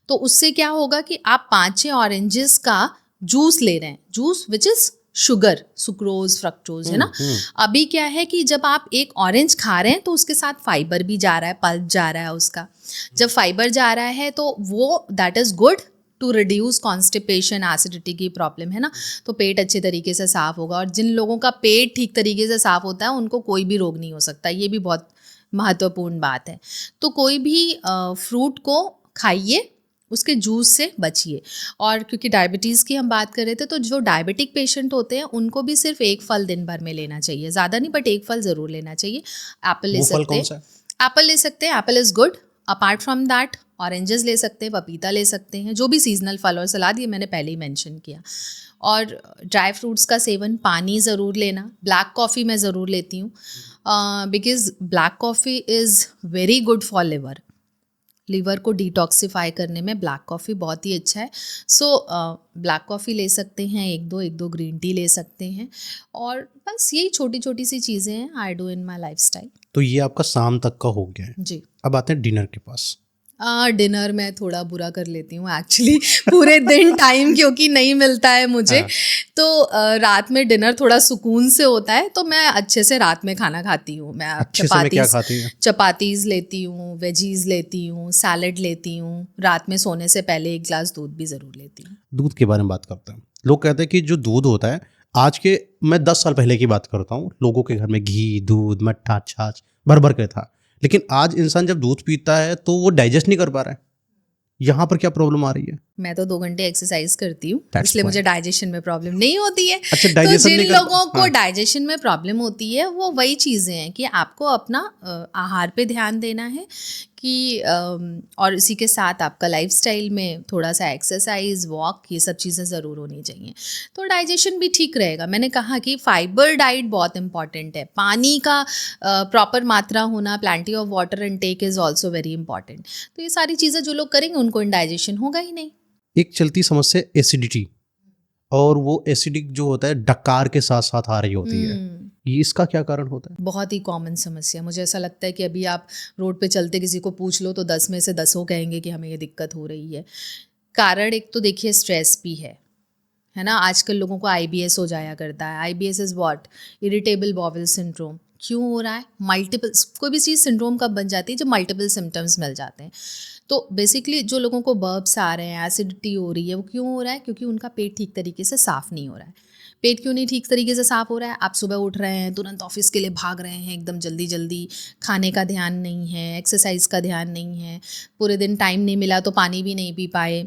तो उससे क्या होगा कि आप 5-6 ऑरेंजेस का जूस ले रहे हैं, juice which is sugar, sucrose, fructose, है ना। अभी क्या है कि जब आप एक ऑरेंज खा रहे हैं तो उसके साथ फाइबर भी जा रहा है, पल्प जा रहा है उसका। जब फाइबर जा रहा है तो वो that is good to reduce constipation, acidity की प्रॉब्लम, है ना। तो पेट अच्छे तरीके से साफ होगा, और जिन लोगों का पेट ठीक तरीके से साफ होता है उनको कोई भी रोग नहीं हो सकता। ये भी बहुत महत्वपूर्ण बात है। तो कोई भी फ्रूट को खाइए, उसके जूस से बचिए। और क्योंकि डायबिटीज़ की हम बात कर रहे थे, तो जो डायबिटिक पेशेंट होते हैं उनको भी सिर्फ एक फल दिन भर में लेना चाहिए, ज़्यादा नहीं बट एक फल ज़रूर लेना चाहिए। एप्पल ले वो फल सकते कौन सा हैं, है? एप्पल ले सकते हैं, Apple is good. Apart from that oranges ले सकते हैं, पपीता ले सकते हैं, जो भी सीजनल फल, और सलाद ये मैंने पहले ही मेंशन किया। और ड्राई फ्रूट्स का सेवन, पानी ज़रूर लेना। ब्लैक कॉफ़ी मैं ज़रूर लेती हूँ, because black coffee is very good for liver को डिटॉक्सिफाई करने में ब्लैक कॉफ़ी बहुत ही अच्छा है। सो ब्लैक कॉफ़ी ले सकते हैं, एक दो ग्रीन टी ले सकते हैं, और बस यही छोटी छोटी सी चीज़ें हैं I do in my lifestyle. तो ये आपका शाम तक का हो गया है। जी। अब आते हैं डिनर के पास। डिनर मैं थोड़ा बुरा कर लेती हूँ एक्चुअली, पूरे दिन टाइम क्योंकि नहीं मिलता है मुझे। हाँ। तो रात में डिनर थोड़ा सुकून से होता है, तो मैं अच्छे से रात में खाना खाती हूँ। मैं अच्छे से में क्या खाती हैं? चपातीज़ लेती हूँ, वेजीज लेती हूँ, सैलड लेती हूँ। रात में सोने से पहले 1 ग्लास दूध भी ज़रूर लेती हूँ। दूध के बारे में बात करते हैं। लोग कहते हैं कि जो दूध होता है, आज के, मैं 10 साल पहले की बात करता हूँ, लोगों के घर में घी, दूध, मट्ठा, छाछ भर भर के था। लेकिन आज इंसान जब दूध पीता है तो वो डाइजेस्ट नहीं कर पा रहा है। यहाँ पर क्या प्रॉब्लम आ रही है? मैं तो 2 घंटे एक्सरसाइज करती हूँ, That's इसलिए मुझे point. डाइजेशन में प्रॉब्लम नहीं होती है। अच्छा, तो डाइजेशन जिन नहीं कर लोगों को हाँ। डाइजेशन में प्रॉब्लम होती है, वो वही चीज़ें हैं कि आपको अपना आहार पे ध्यान देना है कि और इसी के साथ आपका लाइफस्टाइल में थोड़ा सा एक्सरसाइज, वॉक, ये सब चीज़ें ज़रूर होनी चाहिए, तो डाइजेशन भी ठीक रहेगा। मैंने कहा कि फाइबर डाइट बहुत इंपॉर्टेंट है, पानी का प्रॉपर मात्रा होना, plenty of water intake is also very important. तो ये सारी चीज़ें जो लोग करेंगे उनको इंडाइजेशन होगा ही नहीं। एक चलती समस्या एसिडिटी, और वो एसिडिक जो होता है डकार के साथ साथ आ रही होती है। ये इसका क्या कारण होता है? बहुत ही कॉमन समस्या। मुझे ऐसा लगता है कि अभी आप रोड पे चलते किसी को पूछ लो तो 10 में से 10 कहेंगे कि हमें ये दिक्कत हो रही है। कारण एक तो देखिए स्ट्रेस भी है ना। आजकल लोगों को IBS हो जाया करता है। IBS is what? Irritable bowel syndrome. क्यों हो रहा है? मल्टीपल, कोई भी चीज़ सिंड्रोम कब बन जाती है? जब मल्टीपल सिम्टम्स मिल जाते हैं। तो बेसिकली जो लोगों को बर्ब्स आ रहे हैं, एसिडिटी हो रही है, वो क्यों हो रहा है? क्योंकि उनका पेट ठीक तरीके से साफ़ नहीं हो रहा है। पेट क्यों नहीं ठीक तरीके से साफ़ हो रहा है? आप सुबह उठ रहे हैं, तुरंत ऑफिस के लिए भाग रहे हैं, एकदम जल्दी जल्दी, खाने का ध्यान नहीं है, एक्सरसाइज का ध्यान नहीं है, पूरे दिन टाइम नहीं मिला तो पानी भी नहीं पी पाए।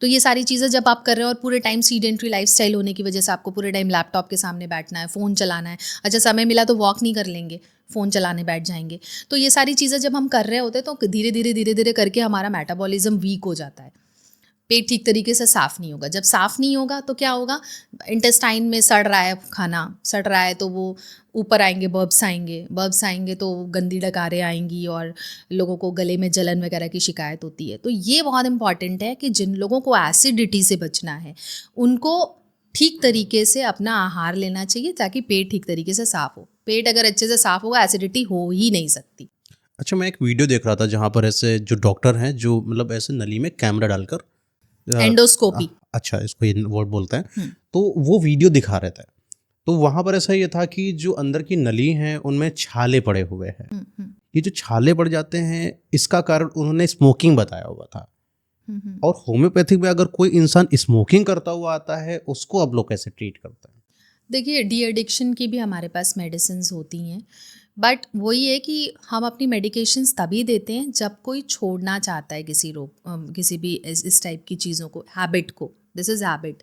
तो ये सारी चीज़ें जब आप कर रहे हो, और पूरे टाइम सीडेंट्री लाइफस्टाइल होने की वजह से आपको पूरे टाइम लैपटॉप के सामने बैठना है, फ़ोन चलाना है। अच्छा, समय मिला तो वॉक नहीं कर लेंगे, फ़ोन चलाने बैठ जाएंगे। तो ये सारी चीज़ें जब हम कर रहे होते हैं तो धीरे धीरे करके हमारा मेटाबॉलिज्म वीक हो जाता है। पेट ठीक तरीके से साफ़ नहीं होगा। जब साफ़ नहीं होगा तो क्या होगा? इंटेस्टाइन में सड़ रहा है, खाना सड़ रहा है, तो वो ऊपर आएंगे, बर्ब्स आएंगे तो गंदी डकारें आएंगी, और लोगों को गले में जलन वगैरह की शिकायत होती है। तो ये बहुत इंपॉर्टेंट है कि जिन लोगों को एसिडिटी से बचना है उनको ठीक तरीके से अपना आहार लेना चाहिए, ताकि पेट ठीक तरीके से साफ़ हो। पेट अगर अच्छे से साफ़ होगा, एसिडिटी हो ही नहीं सकती। अच्छा, मैं एक वीडियो देख रहा था जहाँ पर ऐसे जो डॉक्टर हैं, जो मतलब ऐसे नली में कैमरा डालकर एंडोस्कोपी। अच्छा, इसको ये वर्ड बोलते हैं। तो वो वीडियो दिखा रहे थे, तो वहाँ पर ऐसा ये था कि जो अंदर की नली हैं उनमें छाले पड़े हुए हैं। ये जो छाले पड़ जाते हैं, इसका कारण उन्होंने स्मोकिंग बताया हुआ था। और होम्योपैथिक में अगर कोई इंसान स्मोकिंग करता हुआ आता है, उसको आप लोग कैसे ट्रीट करते हैं? देखिए, डी एडिक्शन की भी हमारे पास मेडिसिन्स होती हैं, बट वही है कि हम अपनी मेडिकेशंस तभी देते हैं जब कोई छोड़ना चाहता है किसी रोग, किसी भी इस टाइप की चीज़ों को, हैबिट को। दिस इज़ हैबिट,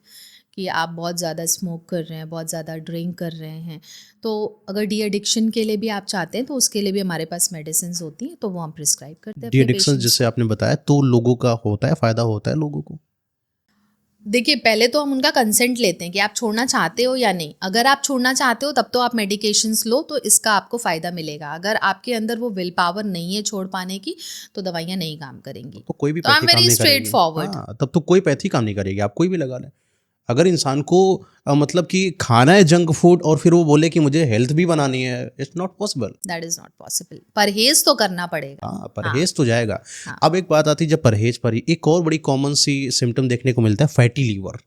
कि आप बहुत ज़्यादा स्मोक कर रहे हैं, बहुत ज़्यादा ड्रिंक कर रहे हैं, तो अगर डी एडिक्शन के लिए भी आप चाहते हैं तो उसके लिए भी हमारे पास मेडिसिन होती हैं, तो वो हम प्रिस्क्राइब करते हैं डी अपने एडिक्शन पेशेंट्स जैसे को। आपने बताया तो लोगों का होता है, फायदा होता है लोगों को? देखिए, पहले तो हम उनका कंसेंट लेते हैं कि आप छोड़ना चाहते हो या नहीं। अगर आप छोड़ना चाहते हो तब तो आप मेडिकेशंस लो, तो इसका आपको फ़ायदा मिलेगा। अगर आपके अंदर वो विल पावर नहीं है छोड़ पाने की, तो दवाइयाँ नहीं काम करेंगी। तो कोई भी तो आई एम पैथी काम वेरी नहीं स्ट्रेट करेगी। फॉरवर्ड। हाँ, तब तो कोई पैथी काम नहीं करेगी, आप कोई भी लगा लें। अगर इंसान को मतलब कि खाना है जंक फूड और फिर वो बोले कि मुझे हेल्थ भी बनानी है, it's not possible. That is not possible. परहेज़ तो करना पड़ेगा। हाँ, हाँ, परहेज तो जाएगा। हाँ। अब एक बात आती है, जब परहेज पर ही एक और बड़ी कॉमन सी सिम्टम देखने को मिलता है, फैटी लीवर।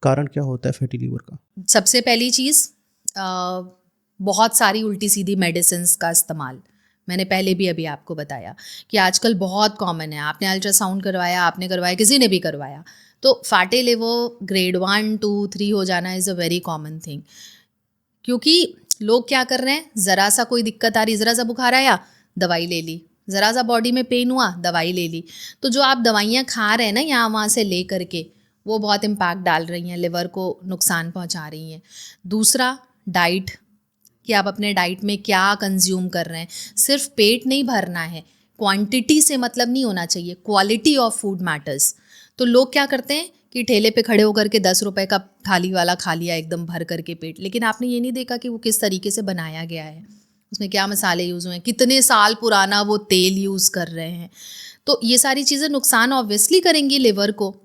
कारण क्या होता है फैटी लीवर का? सबसे पहली चीज़, बहुत सारी उल्टी सीधी मेडिसिन्स का इस्तेमाल। मैंने पहले भी अभी आपको बताया कि आजकल बहुत कॉमन है। आपने अल्ट्रासाउंड करवाया, आपने करवाया, किसी ने भी करवाया, तो फैटी लिवर ग्रेड 1, 2, 3 हो जाना is a very common thing. क्योंकि लोग क्या कर रहे हैं, ज़रा सा कोई दिक्कत आ रही, ज़रा सा बुखार आया, दवाई ले ली, ज़रा सा बॉडी में पेन हुआ, दवाई ले ली। तो जो आप दवाइयाँ खा रहे हैं ना यहाँ वहाँ से ले करके, वो बहुत इम्पैक्ट डाल रही हैं, लिवर को नुकसान पहुँचा रही हैं। दूसरा, डाइट, कि आप अपने डाइट में क्या कंज्यूम कर रहे हैं। सिर्फ पेट नहीं भरना है, क्वांटिटी से मतलब नहीं होना चाहिए, क्वालिटी ऑफ फूड मैटर्स। तो लोग क्या करते हैं कि ठेले पे खड़े होकर के 10 रुपए का थाली वाला खा लिया एकदम भर करके पेट, लेकिन आपने ये नहीं देखा कि वो किस तरीके से बनाया गया है, उसमें क्या मसाले यूज़ हुए हैं, कितने साल पुराना वो तेल यूज़ कर रहे हैं। तो ये सारी चीज़ें नुकसान ऑब्वियसली करेंगी लिवर को।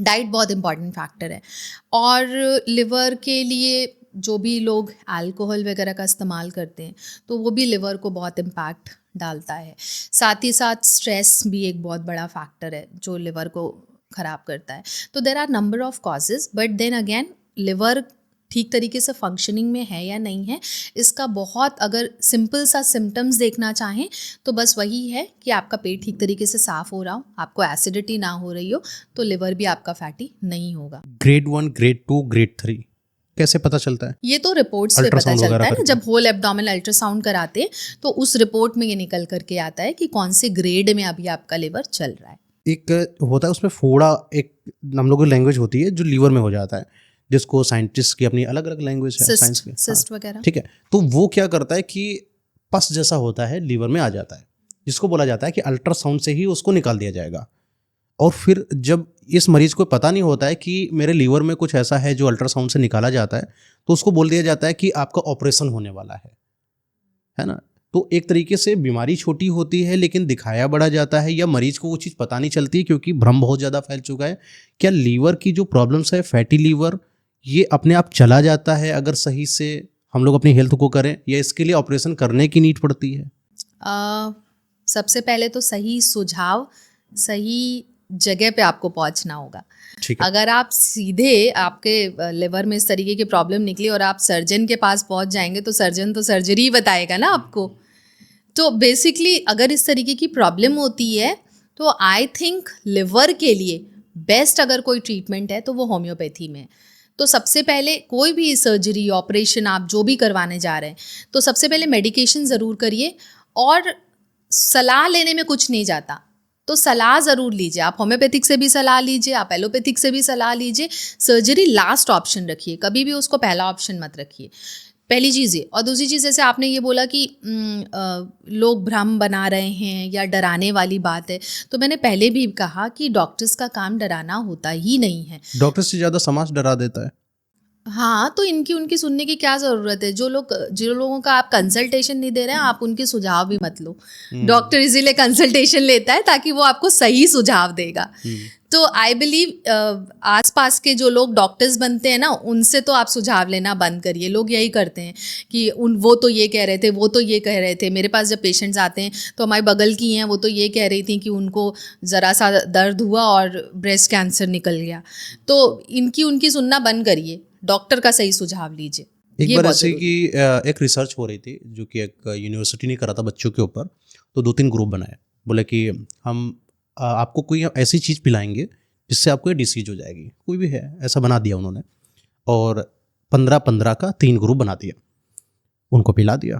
डाइट बहुत इंपॉर्टेंट फैक्टर है। और लिवर के लिए जो भी लोग अल्कोहल वगैरह का इस्तेमाल करते हैं, तो वो भी लिवर को बहुत इम्पैक्ट डालता है। साथ ही साथ स्ट्रेस भी एक बहुत बड़ा फैक्टर है जो लिवर को ख़राब करता है। तो there are number of causes, but then again liver ठीक तरीके से फंक्शनिंग में है या नहीं है, इसका बहुत, अगर सिंपल सा सिम्टम्स देखना चाहें तो बस वही है कि आपका पेट ठीक तरीके से साफ़ हो रहा हो, आपको एसिडिटी ना हो रही हो, तो लिवर भी आपका फैटी नहीं होगा। ग्रेड 1, ग्रेड 2, ग्रेड 3 कैसे पता चलता है? ये तो रिपोर्ट्स पे पता अल्ट्रासाउंड चलता वगैरह है ना, करके? जब होल एब्डोमिनल अल्ट्रासाउंड कराते हैं तो उस रिपोर्ट में ये निकल करके आता है कि कौन से ग्रेड में अभी आपका लिवर चल रहा है। एक होता है उसमें फोड़ा, एक हम लोगों की लैंग्वेज होती है जो लीवर में हो जाता है, जिसको साइंटिस्ट की अपनी अलग अलग लैंग्वेज है, साइंस की। हाँ, सिस्ट वगैरह। ठीक है। तो वो क्या करता है कि पस जैसा होता है लीवर में आ जाता है, जिसको बोला जाता है कि अल्ट्रासाउंड से ही उसको निकाल दिया जाएगा। और फिर जब इस मरीज को पता नहीं होता है कि मेरे लीवर में कुछ ऐसा है जो अल्ट्रासाउंड से निकाला जाता है, तो उसको बोल दिया जाता है कि आपका ऑपरेशन होने वाला है ना। तो एक तरीके से बीमारी छोटी होती है लेकिन दिखाया बड़ा जाता है, या मरीज को वो चीज़ पता नहीं चलती क्योंकि भ्रम बहुत ज़्यादा फैल चुका है। क्या लीवर की जो प्रॉब्लम्स है, फैटी लीवर, ये अपने आप चला जाता है अगर सही से हम लोग अपनी हेल्थ को करें, या इसके लिए ऑपरेशन करने की नीड पड़ती है? सबसे पहले तो सही सुझाव, सही जगह पे आपको पहुंचना होगा। ठीक है। अगर आप सीधे आपके लिवर में इस तरीके की प्रॉब्लम निकली और आप सर्जन के पास पहुंच जाएंगे, तो सर्जन तो सर्जरी ही बताएगा ना आपको। तो बेसिकली अगर इस तरीके की प्रॉब्लम होती है तो आई थिंक लिवर के लिए बेस्ट अगर कोई ट्रीटमेंट है तो वो होम्योपैथी में है। तो सबसे पहले कोई भी सर्जरी, ऑपरेशन आप जो भी करवाने जा रहे हैं, तो सबसे पहले मेडिकेशन ज़रूर करिए, और सलाह लेने में कुछ नहीं जाता, तो सलाह ज़रूर लीजिए। आप होम्योपैथिक से भी सलाह लीजिए, आप एलोपैथिक से भी सलाह लीजिए। सर्जरी लास्ट ऑप्शन रखिए, कभी भी उसको पहला ऑप्शन मत रखिए। पहली चीज़ ये। और दूसरी चीज़, जैसे आपने ये बोला कि लोग भ्रम बना रहे हैं या डराने वाली बात है, तो मैंने पहले भी कहा कि डॉक्टर्स का काम डराना होता ही नहीं है। डॉक्टर से ज़्यादा समाज डरा देता है। हाँ, तो इनकी उनकी सुनने की क्या ज़रूरत है। जो लोगों का आप कंसल्टेशन नहीं दे रहे हैं, आप उनके सुझाव भी मत लो। डॉक्टर इसीलिए कंसल्टेशन लेता है ताकि वो आपको सही सुझाव देगा। तो आई बिलीव आसपास के जो लोग डॉक्टर्स बनते हैं ना, उनसे तो आप सुझाव लेना बंद करिए। लोग यही करते हैं कि वो तो ये कह रहे थे, वो तो ये कह रहे थे। मेरे पास जब पेशेंट्स आते हैं तो हमारी बगल की हैं, वो तो ये कह रही थी कि उनको ज़रा सा दर्द हुआ और ब्रेस्ट कैंसर निकल गया। तो इनकी उनकी सुनना बंद करिए, डॉक्टर का सही सुझाव लीजिए। एक बार ऐसे कि एक रिसर्च हो रही थी जो कि एक यूनिवर्सिटी ने करा था बच्चों के ऊपर। तो 2-3 ग्रुप बनाए, बोले कि हम आपको कोई ऐसी चीज़ पिलाएंगे जिससे आपको ये डिसीज हो जाएगी, कोई भी है, ऐसा बना दिया उन्होंने। और 15-15 का 3 ग्रुप बना दिया, उनको पिला दिया।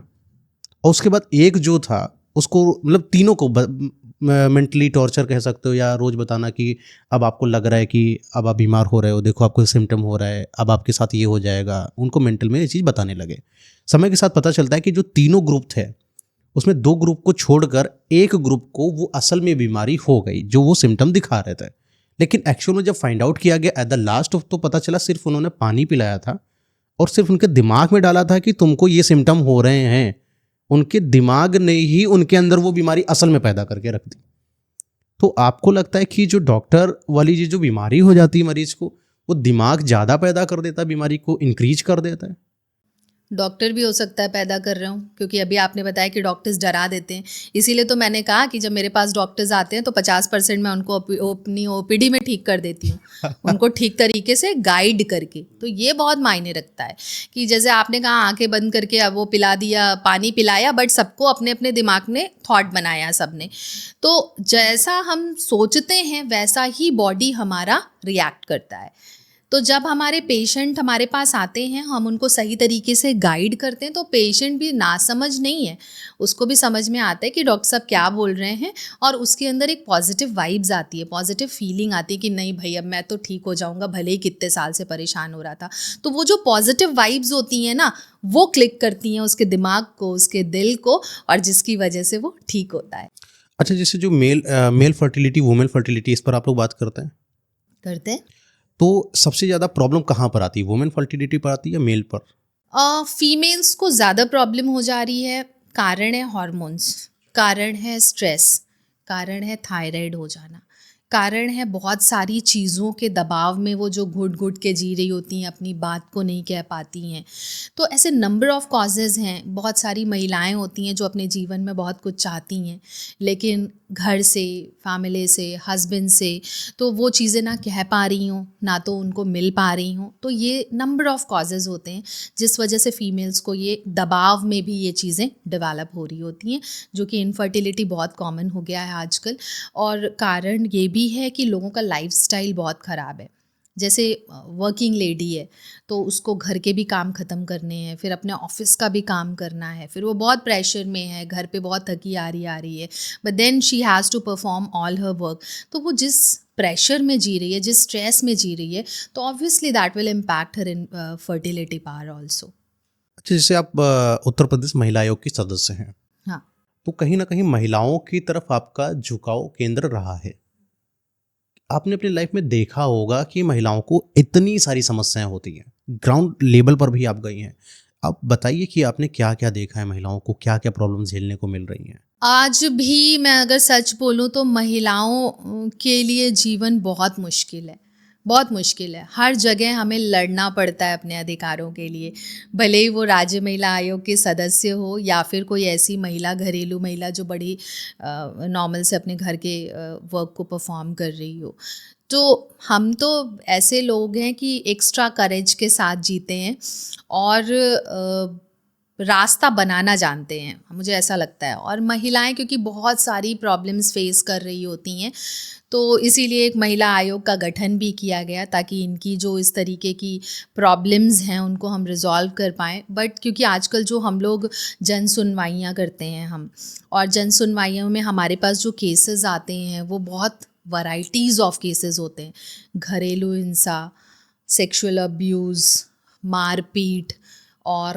और उसके बाद एक जो था उसको मतलब तीनों को मेंटली टॉर्चर कह सकते हो, या रोज़ बताना कि अब आपको लग रहा है कि अब आप बीमार हो रहे हो, देखो आपको सिम्टम हो रहा है, अब आपके साथ ये हो जाएगा, उनको मेंटल में ये चीज़ बताने लगे। समय के साथ पता चलता है कि जो तीनों ग्रुप थे उसमें 2 ग्रुप को छोड़कर एक ग्रुप को वो असल में बीमारी हो गई जो वो सिम्टम दिखा रहे थे। लेकिन एक्चुअल में जब फाइंड आउट किया गया एट द लास्ट, तो पता चला सिर्फ उन्होंने पानी पिलाया था और सिर्फ उनके दिमाग में डाला था कि तुमको ये सिम्टम हो रहे हैं। उनके दिमाग ने ही उनके अंदर वो बीमारी असल में पैदा करके रख दी। तो आपको लगता है कि जो डॉक्टर वाली जो बीमारी हो जाती है मरीज को, वो दिमाग ज़्यादा पैदा कर देता है, बीमारी को इंक्रीज कर देता है? डॉक्टर भी हो सकता है पैदा कर रहे हूँ, क्योंकि अभी आपने बताया कि डॉक्टर्स डरा देते हैं। इसीलिए तो मैंने कहा कि जब मेरे पास डॉक्टर्स आते हैं तो 50% मैं उनको अपनी ओपीडी में ठीक कर देती हूँ, उनको ठीक तरीके से गाइड करके। तो ये बहुत मायने रखता है कि जैसे आपने कहा आंखें बंद करके अब वो पिला दिया, पानी पिलाया, बट सबको अपने अपने दिमाग ने थॉट बनाया सबने। तो जैसा हम सोचते हैं वैसा ही बॉडी हमारा रिएक्ट करता है। तो जब हमारे पेशेंट हमारे पास आते हैं, हम उनको सही तरीके से गाइड करते हैं, तो पेशेंट भी नासमझ नहीं है, उसको भी समझ में आता है कि डॉक्टर साहब क्या बोल रहे हैं, और उसके अंदर एक पॉजिटिव वाइब्स आती है, पॉजिटिव फीलिंग आती है कि नहीं भाई अब मैं तो ठीक हो जाऊंगा, भले ही कितने साल से परेशान हो रहा था। तो वो जो पॉजिटिव वाइब्स होती हैं ना, वो क्लिक करती हैं उसके दिमाग को, उसके दिल को, और जिसकी वजह से वो ठीक होता है। अच्छा, जैसे जो मेल फर्टिलिटी, वुमेन फर्टिलिटी, इस पर आप लोग बात करते हैं, तो सबसे ज़्यादा प्रॉब्लम कहाँ पर आती है? वुमेन फर्टिलिटी पर आती है या मेल पर? फीमेल्स को ज़्यादा प्रॉब्लम हो जा रही है। कारण है हॉर्मोन्स, कारण है स्ट्रेस, कारण है थायराइड हो जाना, कारण है बहुत सारी चीज़ों के दबाव में वो जो घुट घुट के जी रही होती हैं, अपनी बात को नहीं कह पाती हैं। तो ऐसे नंबर ऑफ़ कॉजेज़ हैं। बहुत सारी महिलाएं होती हैं जो अपने जीवन में बहुत कुछ चाहती हैं, लेकिन घर से, फैमिली से, हस्बैंड से तो वो चीज़ें ना कह पा रही हों, ना तो उनको मिल पा रही हों। तो ये नंबर ऑफ़ कॉजेज़ होते हैं जिस वजह से फ़ीमेल्स को ये दबाव में भी ये चीज़ें डेवलप हो रही होती हैं, जो कि इनफर्टिलिटी बहुत कॉमन हो गया है आजकल। और कारण ये भी है कि लोगों का लाइफ़स्टाइल बहुत ख़राब है। जैसे वर्किंग लेडी है तो उसको घर के भी काम ख़त्म करने हैं, फिर अपने ऑफिस का भी काम करना है, फिर वो बहुत प्रेशर में है, घर पे बहुत थकी आ रही है, but then she has to perform all her work. तो वो जिस प्रेशर में जी रही है, जिस स्ट्रेस में जी रही है, तो obviously that will impact her in fertility power also. अच्छा, जैसे आप उत्तर प्रदेश महिला आयोग की सदस्य हैं, हाँ, तो कहीं ना कहीं महिलाओं की तरफ आपका झुकाव केंद्र रहा है। आपने अपनी लाइफ में देखा होगा कि महिलाओं को इतनी सारी समस्याएं होती हैं, ग्राउंड लेवल पर भी आप गई हैं। आप बताइए कि आपने क्या क्या देखा है, महिलाओं को क्या क्या प्रॉब्लम झेलने को मिल रही हैं? आज भी मैं अगर सच बोलूँ तो महिलाओं के लिए जीवन बहुत मुश्किल है, बहुत मुश्किल है। हर जगह हमें लड़ना पड़ता है अपने अधिकारों के लिए, भले ही वो राज्य महिला आयोग के सदस्य हो या फिर कोई ऐसी महिला, घरेलू महिला जो बड़ी नॉर्मल से अपने घर के वर्क को परफॉर्म कर रही हो। तो हम तो ऐसे लोग हैं कि एक्स्ट्रा करेज के साथ जीते हैं और रास्ता बनाना जानते हैं, मुझे ऐसा लगता है। और महिलाएं क्योंकि बहुत सारी प्रॉब्लम्स फेस कर रही होती हैं, तो इसीलिए एक महिला आयोग का गठन भी किया गया ताकि इनकी जो इस तरीके की प्रॉब्लम्स हैं उनको हम रिजॉल्व कर पाएँ। बट क्योंकि आजकल जो हम लोग जन सुनवाइयाँ करते हैं हम, और जन सुनवाइयों में हमारे पास जो केसेस आते हैं वो बहुत वैराइटीज़ ऑफ केसेस होते हैं। घरेलू हिंसा, सेक्सुअल अब्यूज़, मारपीट और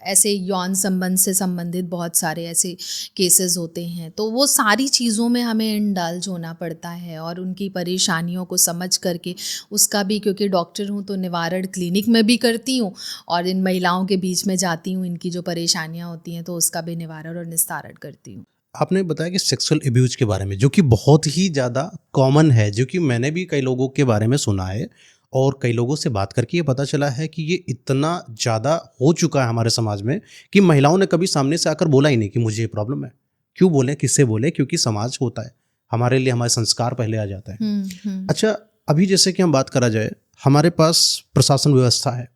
ऐसे यौन संबंध से संबंधित बहुत सारे ऐसे केसेस होते हैं। तो वो सारी चीज़ों में हमें इंडल्ज होना पड़ता है और उनकी परेशानियों को समझ करके उसका भी, क्योंकि डॉक्टर हूँ तो निवारण क्लिनिक में भी करती हूँ और इन महिलाओं के बीच में जाती हूँ, इनकी जो परेशानियाँ होती हैं तो उसका भी निवारण और निस्तारण करती हूँ। आपने बताया कि सेक्सुअल अब्यूज़ के बारे में, जो कि बहुत ही ज़्यादा कॉमन है, जो कि मैंने भी कई लोगों के बारे में सुना है और कई लोगों से बात करके ये पता चला है कि ये इतना ज़्यादा हो चुका है हमारे समाज में कि महिलाओं ने कभी सामने से आकर बोला ही नहीं कि मुझे ये प्रॉब्लम है। क्यों बोले, किससे बोले? क्योंकि समाज होता है, हमारे लिए हमारे संस्कार पहले आ जाता है। अच्छा, अभी जैसे कि हम बात करा जाए, हमारे पास प्रशासन व्यवस्था है,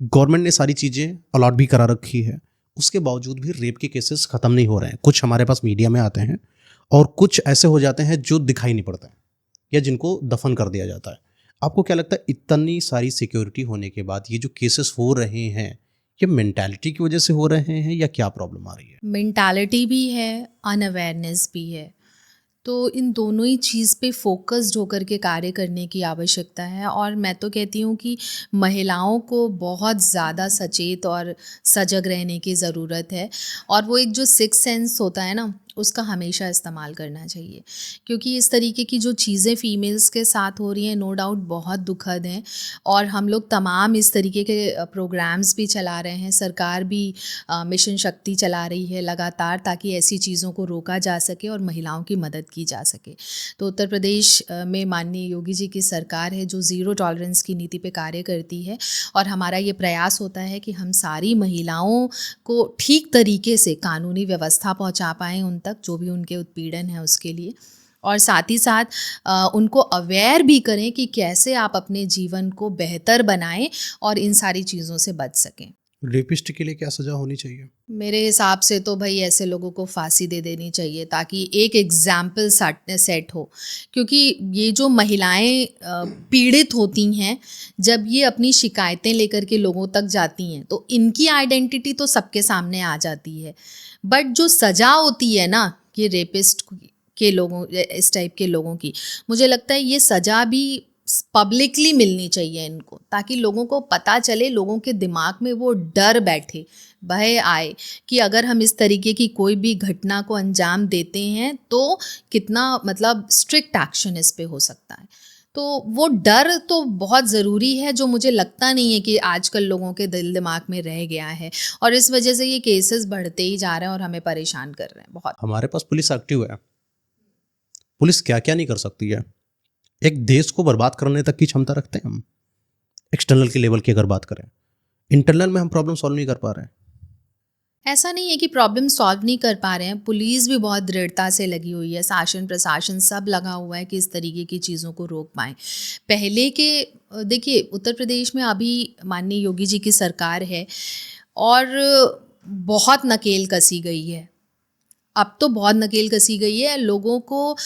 गवर्नमेंट ने सारी चीज़ें अलॉट भी करा रखी है, उसके बावजूद भी रेप के केसेस ख़त्म नहीं हो रहे हैं। कुछ हमारे पास मीडिया में आते हैं और कुछ ऐसे हो जाते हैं जो दिखाई नहीं पड़ते हैं या जिनको दफन कर दिया जाता है। आपको क्या लगता है, इतनी सारी सिक्योरिटी होने के बाद ये जो केसेस हो रहे हैं, ये मेंटालिटी की वजह से हो रहे हैं या क्या प्रॉब्लम आ रही है? मेंटालिटी भी है, अनअवेयरनेस भी है। तो इन दोनों ही चीज़ पे फोकस्ड होकर के कार्य करने की आवश्यकता है। और मैं तो कहती हूँ कि महिलाओं को बहुत ज़्यादा सचेत और सजग रहने की ज़रूरत है। और वो एक जो सिक्स सेंस होता है ना, उसका हमेशा इस्तेमाल करना चाहिए, क्योंकि इस तरीके की जो चीज़ें फीमेल्स के साथ हो रही हैं नो डाउट बहुत दुखद हैं। और हम लोग तमाम इस तरीके के प्रोग्राम्स भी चला रहे हैं, सरकार भी मिशन शक्ति चला रही है लगातार, ताकि ऐसी चीज़ों को रोका जा सके और महिलाओं की मदद की जा सके। तो उत्तर प्रदेश में माननीय योगी जी की सरकार है जो ज़ीरो टॉलरेंस की नीति पे कार्य करती है। और हमारा ये प्रयास होता है कि हम सारी महिलाओं को ठीक तरीके से कानूनी व्यवस्था पहुंचा पाएँ उन तक, जो भी उनके उत्पीड़न है उसके लिए। और साथ ही साथ उनको अवेयर भी करें कि कैसे आप अपने जीवन को बेहतर बनाएं और इन सारी चीज़ों से बच सकें। रेपिस्ट के लिए क्या सजा होनी चाहिए? मेरे हिसाब से तो भाई ऐसे लोगों को फांसी दे देनी चाहिए, ताकि एक एग्जाम्पल सेट हो। क्योंकि ये जो महिलाएं पीड़ित होती हैं, जब ये अपनी शिकायतें लेकर के लोगों तक जाती हैं तो इनकी आइडेंटिटी तो सबके सामने आ जाती है, बट जो सज़ा होती है ना ये रेपिस्ट के लोगों, इस टाइप के लोगों की, मुझे लगता है ये सज़ा भी पब्लिकली मिलनी चाहिए इनको, ताकि लोगों को पता चले, लोगों के दिमाग में वो डर बैठे, भय आए कि अगर हम इस तरीके की कोई भी घटना को अंजाम देते हैं तो कितना मतलब स्ट्रिक्ट एक्शन इस पे हो सकता है। तो वो डर तो बहुत ज़रूरी है, जो मुझे लगता नहीं है कि आजकल लोगों के दिल दिमाग में रह गया है। और इस वजह से ये केसेस बढ़ते ही जा रहे हैं और हमें परेशान कर रहे हैं बहुत। हमारे पास पुलिस एक्टिव है, पुलिस क्या क्या नहीं कर सकती है। एक देश को बर्बाद करने तक की क्षमता रखते हैं हम, एक्सटर्नल के लेवल की अगर बात करें। इंटरनल में हम प्रॉब्लम सॉल्व नहीं कर पा रहे हैं। ऐसा नहीं है कि प्रॉब्लम सॉल्व नहीं कर पा रहे हैं, पुलिस भी बहुत दृढ़ता से लगी हुई है, शासन प्रशासन सब लगा हुआ है कि इस तरीके की चीज़ों को रोक पाएँ। पहले के देखिए उत्तर प्रदेश में अभी माननीय योगी जी की सरकार है और बहुत नकेल कसी गई है। अब तो बहुत नकेल कसी गई है, लोगों को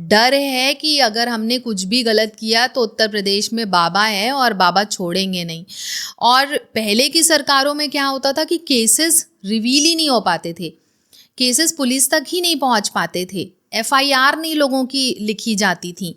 डर है कि अगर हमने कुछ भी गलत किया तो उत्तर प्रदेश में बाबा है और बाबा छोड़ेंगे नहीं। और पहले की सरकारों में क्या होता था कि केसेस रिवील ही नहीं हो पाते थे, केसेस पुलिस तक ही नहीं पहुंच पाते थे, FIR नहीं लोगों की लिखी जाती थी।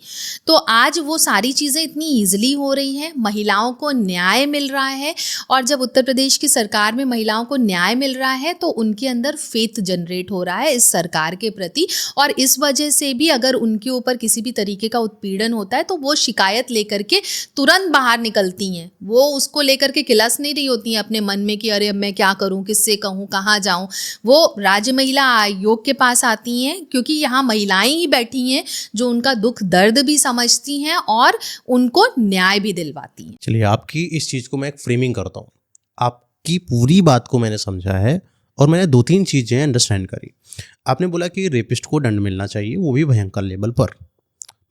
तो आज वो सारी चीज़ें इतनी ईजिली हो रही हैं, महिलाओं को न्याय मिल रहा है। और जब उत्तर प्रदेश की सरकार में महिलाओं को न्याय मिल रहा है तो उनके अंदर फेथ जनरेट हो रहा है इस सरकार के प्रति। और इस वजह से भी अगर उनके ऊपर किसी भी तरीके का उत्पीड़न होता है तो वो शिकायत लेकर के तुरंत बाहर निकलती हैं। वो उसको लेकर के किलस नहीं रही होती हैं अपने मन में कि अरे अब मैं क्या करूँ, किससे कहूँ, कहाँ जाऊँ। वो राज्य महिला आयोग के पास आती हैं, क्योंकि यहाँ महिलाएं ही बैठी हैं जो उनका दुख दर्द भी समझती हैं और उनको न्याय भी दिलवाती हैं। चलिए, आपकी इस चीज़ को मैं एक फ्रेमिंग करता हूँ। आपकी पूरी बात को मैंने समझा है और मैंने 2-3 चीज़ें अंडरस्टैंड करी। आपने बोला कि रेपिस्ट को दंड मिलना चाहिए, वो भी भयंकर लेवल पर।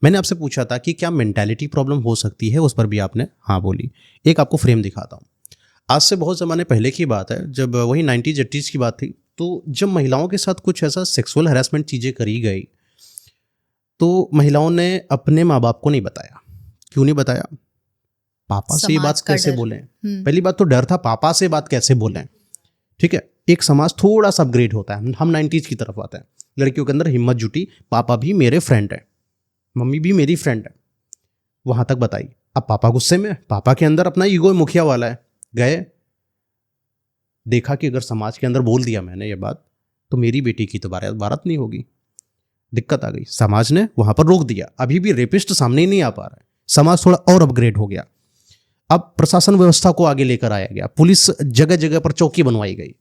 मैंने आपसे पूछा था कि क्या मेंटालिटी प्रॉब्लम हो सकती है, उस पर भी आपने हाँ बोली। एक आपको फ्रेम दिखाता हूँ। आज से बहुत ज़माने पहले की बात है, जब वही 90s-80s की बात थी, तो जब महिलाओं के साथ कुछ ऐसा सेक्सुअल हैरेसमेंट चीज़ें करी गई तो महिलाओं ने अपने माँ बाप को नहीं बताया। क्यों नहीं बताया? पापा से ये बात कैसे बोलें? पहली बात तो डर था, पापा से बात कैसे बोलें। ठीक है, एक समाज थोड़ा सा अपग्रेड होता है, हम 90s की तरफ आते हैं। लड़कियों के अंदर हिम्मत जुटी, पापा भी मेरे फ्रेंड है, मम्मी भी मेरी फ्रेंड है, वहां तक बताई। अब पापा गुस्से में, पापा के अंदर अपना ईगो मुखिया वाला है, गए देखा कि अगर समाज के अंदर बोल दिया मैंने ये बात तो मेरी बेटी की तो बारात नहीं होगी। दिक्कत आ गई, समाज ने वहां पर रोक दिया। अभी भी रेपिस्ट सामने ही नहीं आ पा रहा है, समाज थोड़ा और अपग्रेड हो गया। अब प्रशासन व्यवस्था को आगे लेकर आया गया, पुलिस जगह जगह पर चौकी बनवाई गई।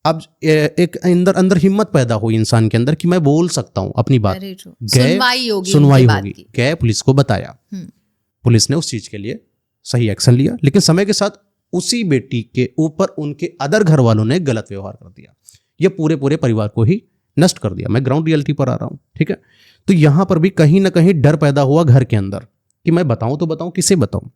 अब एक अंदर हिम्मत पैदा हुई इंसान के अंदर कि मैं बोल सकता हूं अपनी बात। सुनवाई होगी, गए पुलिस को बताया, पुलिस ने उस चीज के लिए सही एक्शन लिया। लेकिन समय के साथ उसी बेटी के ऊपर उनके अदर घर वालों ने गलत व्यवहार कर दिया, ये पूरे परिवार को ही नष्ट कर दिया। मैं ग्राउंड रियलिटी पर आ रहा हूं, ठीक है। तो यहां पर भी कहीं ना कहीं डर पैदा हुआ घर के अंदर कि मैं बताऊं तो बताऊं, किसे बताऊं।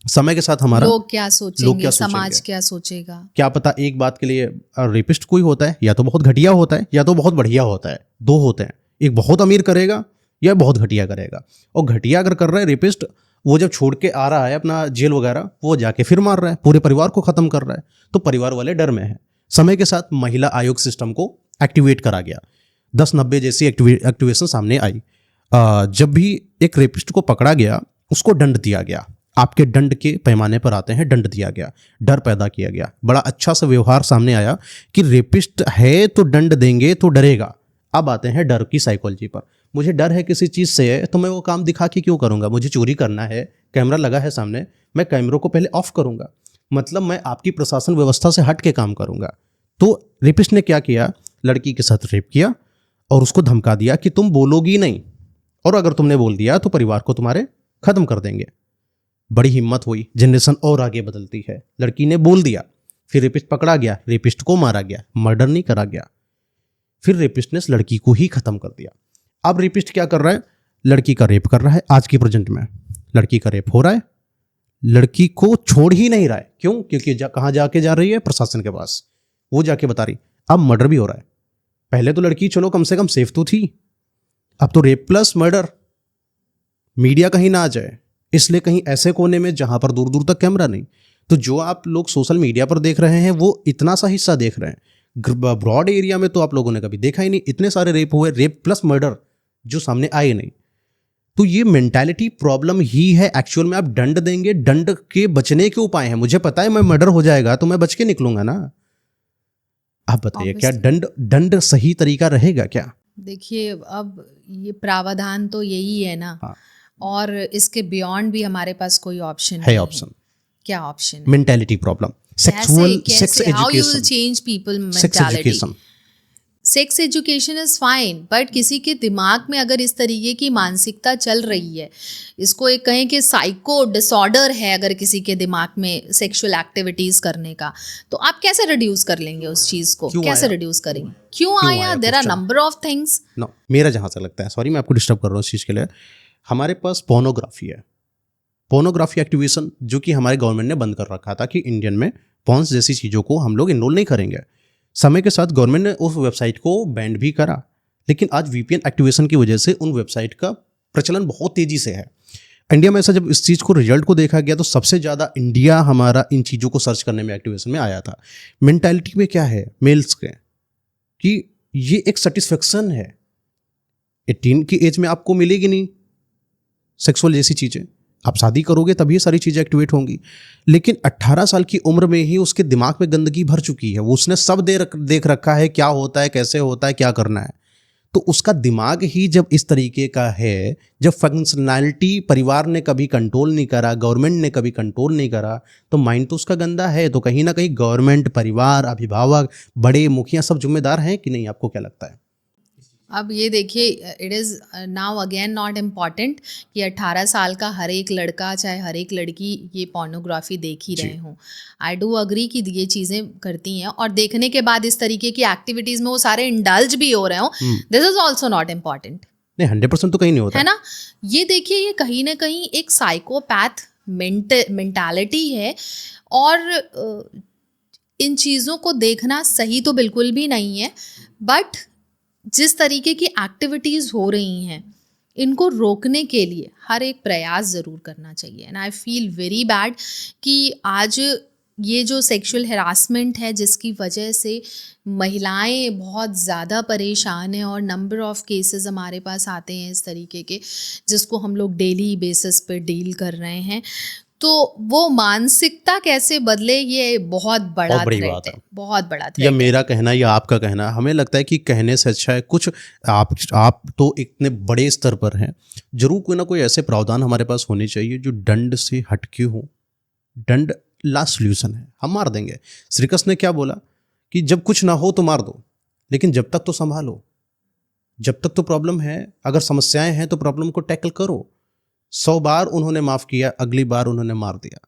समय के साथ हमारा लोग क्या सोचेंगे, समाज क्या सोचेगा, क्या पता। एक बात के लिए रेपिस्ट कोई होता है, या तो बहुत घटिया होता है या तो बहुत बढ़िया होता है, दो होते हैं। एक बहुत अमीर करेगा या बहुत घटिया करेगा। और घटिया अगर कर रहा है रेपिस्ट, वो जब छोड़ के आ रहा है अपना जेल वगैरह, वो जाके फिर मार रहा है, पूरे परिवार को खत्म कर रहा है। तो परिवार वाले डर में है। समय के साथ महिला आयोग सिस्टम को एक्टिवेट करा गया, 1090 जैसी एक्टिवेशन सामने आई। जब भी एक रेपिस्ट को पकड़ा गया, उसको दंड दिया गया। आपके दंड के पैमाने पर आते हैं, दंड दिया गया, डर पैदा किया गया। बड़ा अच्छा सा व्यवहार सामने आया कि रेपिस्ट है तो दंड देंगे तो डरेगा। अब आते हैं डर की साइकोलॉजी पर। मुझे डर है किसी चीज़ से तो मैं वो काम दिखा के क्यों करूँगा? मुझे चोरी करना है, कैमरा लगा है सामने, मैं कैमरों को पहले ऑफ करूँगा, मतलब मैं आपकी प्रशासन व्यवस्था से हट के काम करूँगा। तो रेपिस्ट ने क्या किया? लड़की के साथ रेप किया और उसको धमका दिया कि तुम बोलोगी नहीं, और अगर तुमने बोल दिया तो परिवार को तुम्हारे खत्म कर देंगे। बड़ी हिम्मत हुई, जनरेशन और आगे बदलती है। लड़की ने बोल दिया, फिर रेपिस्ट पकड़ा गया, रेपिस्ट को मारा गया, मर्डर नहीं करा गया। फिर रेपिस्ट ने लड़की को ही खत्म कर दिया। अब रेपिस्ट क्या कर रहा है? लड़की का रेप कर रहा है। आज की प्रेजेंट में लड़की का रेप हो रहा है, लड़की को छोड़ ही नहीं रहा है। क्यों? क्योंकि कहाँ जाके जा रही है? प्रशासन के पास। वो जाके बता रही। अब मर्डर भी हो रहा है। पहले तो लड़की चलो कम से कम सेफ तो थी, अब तो रेप प्लस मर्डर। मीडिया कहीं ना आ जाए इसलिए कहीं ऐसे कोने में जहां पर दूर दूर तक कैमरा नहीं। तो जो आप लोग सोशल मीडिया पर देख रहे हैं वो इतना सा हिस्सा देख रहे हैं। ब्रॉड एरिया में तो आप लोगों ने कभी देखा ही नहीं। इतने सारे रेप हुए, रेप प्लस मर्डर जो सामने आए नहीं। तो ये मेंटालिटी प्रॉब्लम ही है। एक्चुअल में आप दंड देंगे, दंड के बचने के उपाय हैं। मुझे पता है मैं मर्डर हो जाएगा तो मैं बच के निकलूंगा ना। आप बताइए क्या दंड सही तरीका रहेगा क्या? देखिए, अब ये प्रावधान तो यही है ना। हाँ। और इसके बियॉन्ड भी हमारे पास कोई ऑप्शन है। ऑप्शन क्या ऑप्शन है? Mentality problem, sexual sex how you will education, change people sex mentality? Education. Sex education is fine, but किसी के दिमाग में अगर इस तरीके की मानसिकता चल रही है, इसको एक कहें कि साइको डिसऑर्डर है अगर किसी के दिमाग में सेक्सुअल एक्टिविटीज करने का, तो आप कैसे रिड्यूस कर लेंगे उस चीज को? कैसे रिड्यूस करेंगे? क्यों आया? There are number of things. No, मेरा जहां से लगता है, सॉरी मैं आपको डिस्टर्ब कर रहा हूँ इस चीज के लिए, हमारे पास पोर्नोग्राफी है। पोर्नोग्राफी एक्टिवेशन जो कि हमारे गवर्नमेंट ने बंद कर रखा था कि इंडियन में पॉन्स जैसी चीज़ों को हम लोग इनरोल नहीं करेंगे। समय के साथ गवर्नमेंट ने उस वेबसाइट को बैंड भी करा, लेकिन आज वीपीएन एक्टिवेशन की वजह से उन वेबसाइट का प्रचलन बहुत तेजी से है। इंडिया में ऐसा जब इस चीज़ को रिजल्ट को देखा गया तो सबसे ज़्यादा इंडिया हमारा इन चीज़ों को सर्च करने में एक्टिवेशन में आया था। मेंटालिटी में क्या है मेल्स के कि ये एक सेटिस्फेक्शन है, 18 की एज में आपको मिलेगी नहीं सेक्सुअल जैसी चीज़ें। आप शादी करोगे तभी ये सारी चीज़ें एक्टिवेट होंगी। लेकिन 18 साल की उम्र में ही उसके दिमाग में गंदगी भर चुकी है। वो उसने सब देख रखा है, क्या होता है, कैसे होता है, क्या करना है। तो उसका दिमाग ही जब इस तरीके का है, जब फंक्शनैलिटी परिवार ने कभी कंट्रोल नहीं करा, गवर्नमेंट ने कभी कंट्रोल नहीं करा, तो माइंड तो उसका गंदा है। तो कहीं ना कहीं गवर्नमेंट, परिवार, अभिभावक, बड़े मुखिया सब जिम्मेदार हैं कि नहीं? आपको क्या लगता है? अब ये देखिए, it is now again not important कि 18 साल का हर एक लड़का चाहे हर एक लड़की ये पोर्नोग्राफी देख ही रहे हों। आई डू अग्री कि ये चीज़ें करती हैं और देखने के बाद इस तरीके की एक्टिविटीज़ में वो सारे इंडल्ज भी हो रहे हों, this is also not important. नहीं, 100% तो कहीं नहीं होता है ना। ये देखिए, ये कहीं ना कहीं एक साइकोपैथ मेंटालिटी है और इन चीज़ों को देखना सही तो बिल्कुल भी नहीं है, बट जिस तरीके की एक्टिविटीज़ हो रही हैं इनको रोकने के लिए हर एक प्रयास ज़रूर करना चाहिए। And I feel very bad कि आज ये जो सेक्सुअल हरासमेंट है जिसकी वजह से महिलाएं बहुत ज़्यादा परेशान हैं और नंबर ऑफ़ केसेस हमारे पास आते हैं इस तरीके के, जिसको हम लोग डेली बेसिस पे डील कर रहे हैं। तो वो मानसिकता कैसे बदले, ये बहुत बड़ा थ्रेट है, बहुत बड़ा थ्रेट। या मेरा कहना या आपका कहना, हमें लगता है कि कहने से अच्छा है कुछ आप तो इतने बड़े स्तर पर हैं, जरूर कोई ना कोई ऐसे प्रावधान हमारे पास होने चाहिए जो दंड से हटके हो। दंड लास्ट सोल्यूशन है, हम मार देंगे। श्री कृष्ण ने क्या बोला कि जब कुछ ना हो तो मार दो, लेकिन जब तक तो संभालो। जब तक तो प्रॉब्लम है, अगर समस्याएं हैं तो प्रॉब्लम को टैकल करो। 100 बार उन्होंने माफ़ किया, अगली बार उन्होंने मार दिया।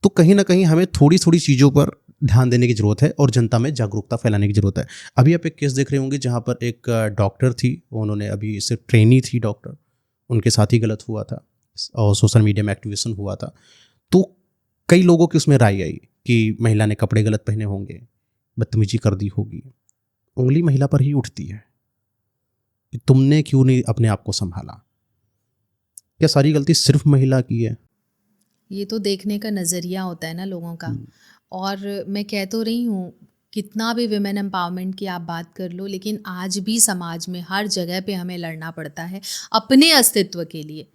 तो कहीं ना कहीं हमें थोड़ी थोड़ी चीज़ों पर ध्यान देने की ज़रूरत है और जनता में जागरूकता फैलाने की ज़रूरत है। अभी आप एक केस देख रहे होंगे जहाँ पर एक डॉक्टर थी, उन्होंने अभी सिर्फ ट्रेनी थी डॉक्टर, उनके साथ ही गलत हुआ था और सोशल मीडिया में एक्टिवेशन हुआ था। तो कई लोगों की उसमें राय आई कि महिला ने कपड़े गलत पहने होंगे, बदतमीजी कर दी होगी। उंगली महिला पर ही उठती है कि तुमने क्यों नहीं अपने आप को संभाला। क्या सारी गलती सिर्फ महिला की है? ये तो देखने का नज़रिया होता है ना लोगों का। और मैं कह तो रही हूँ, कितना भी विमेन एम्पावरमेंट की आप बात कर लो, लेकिन आज भी समाज में हर जगह पे हमें लड़ना पड़ता है अपने अस्तित्व के लिए।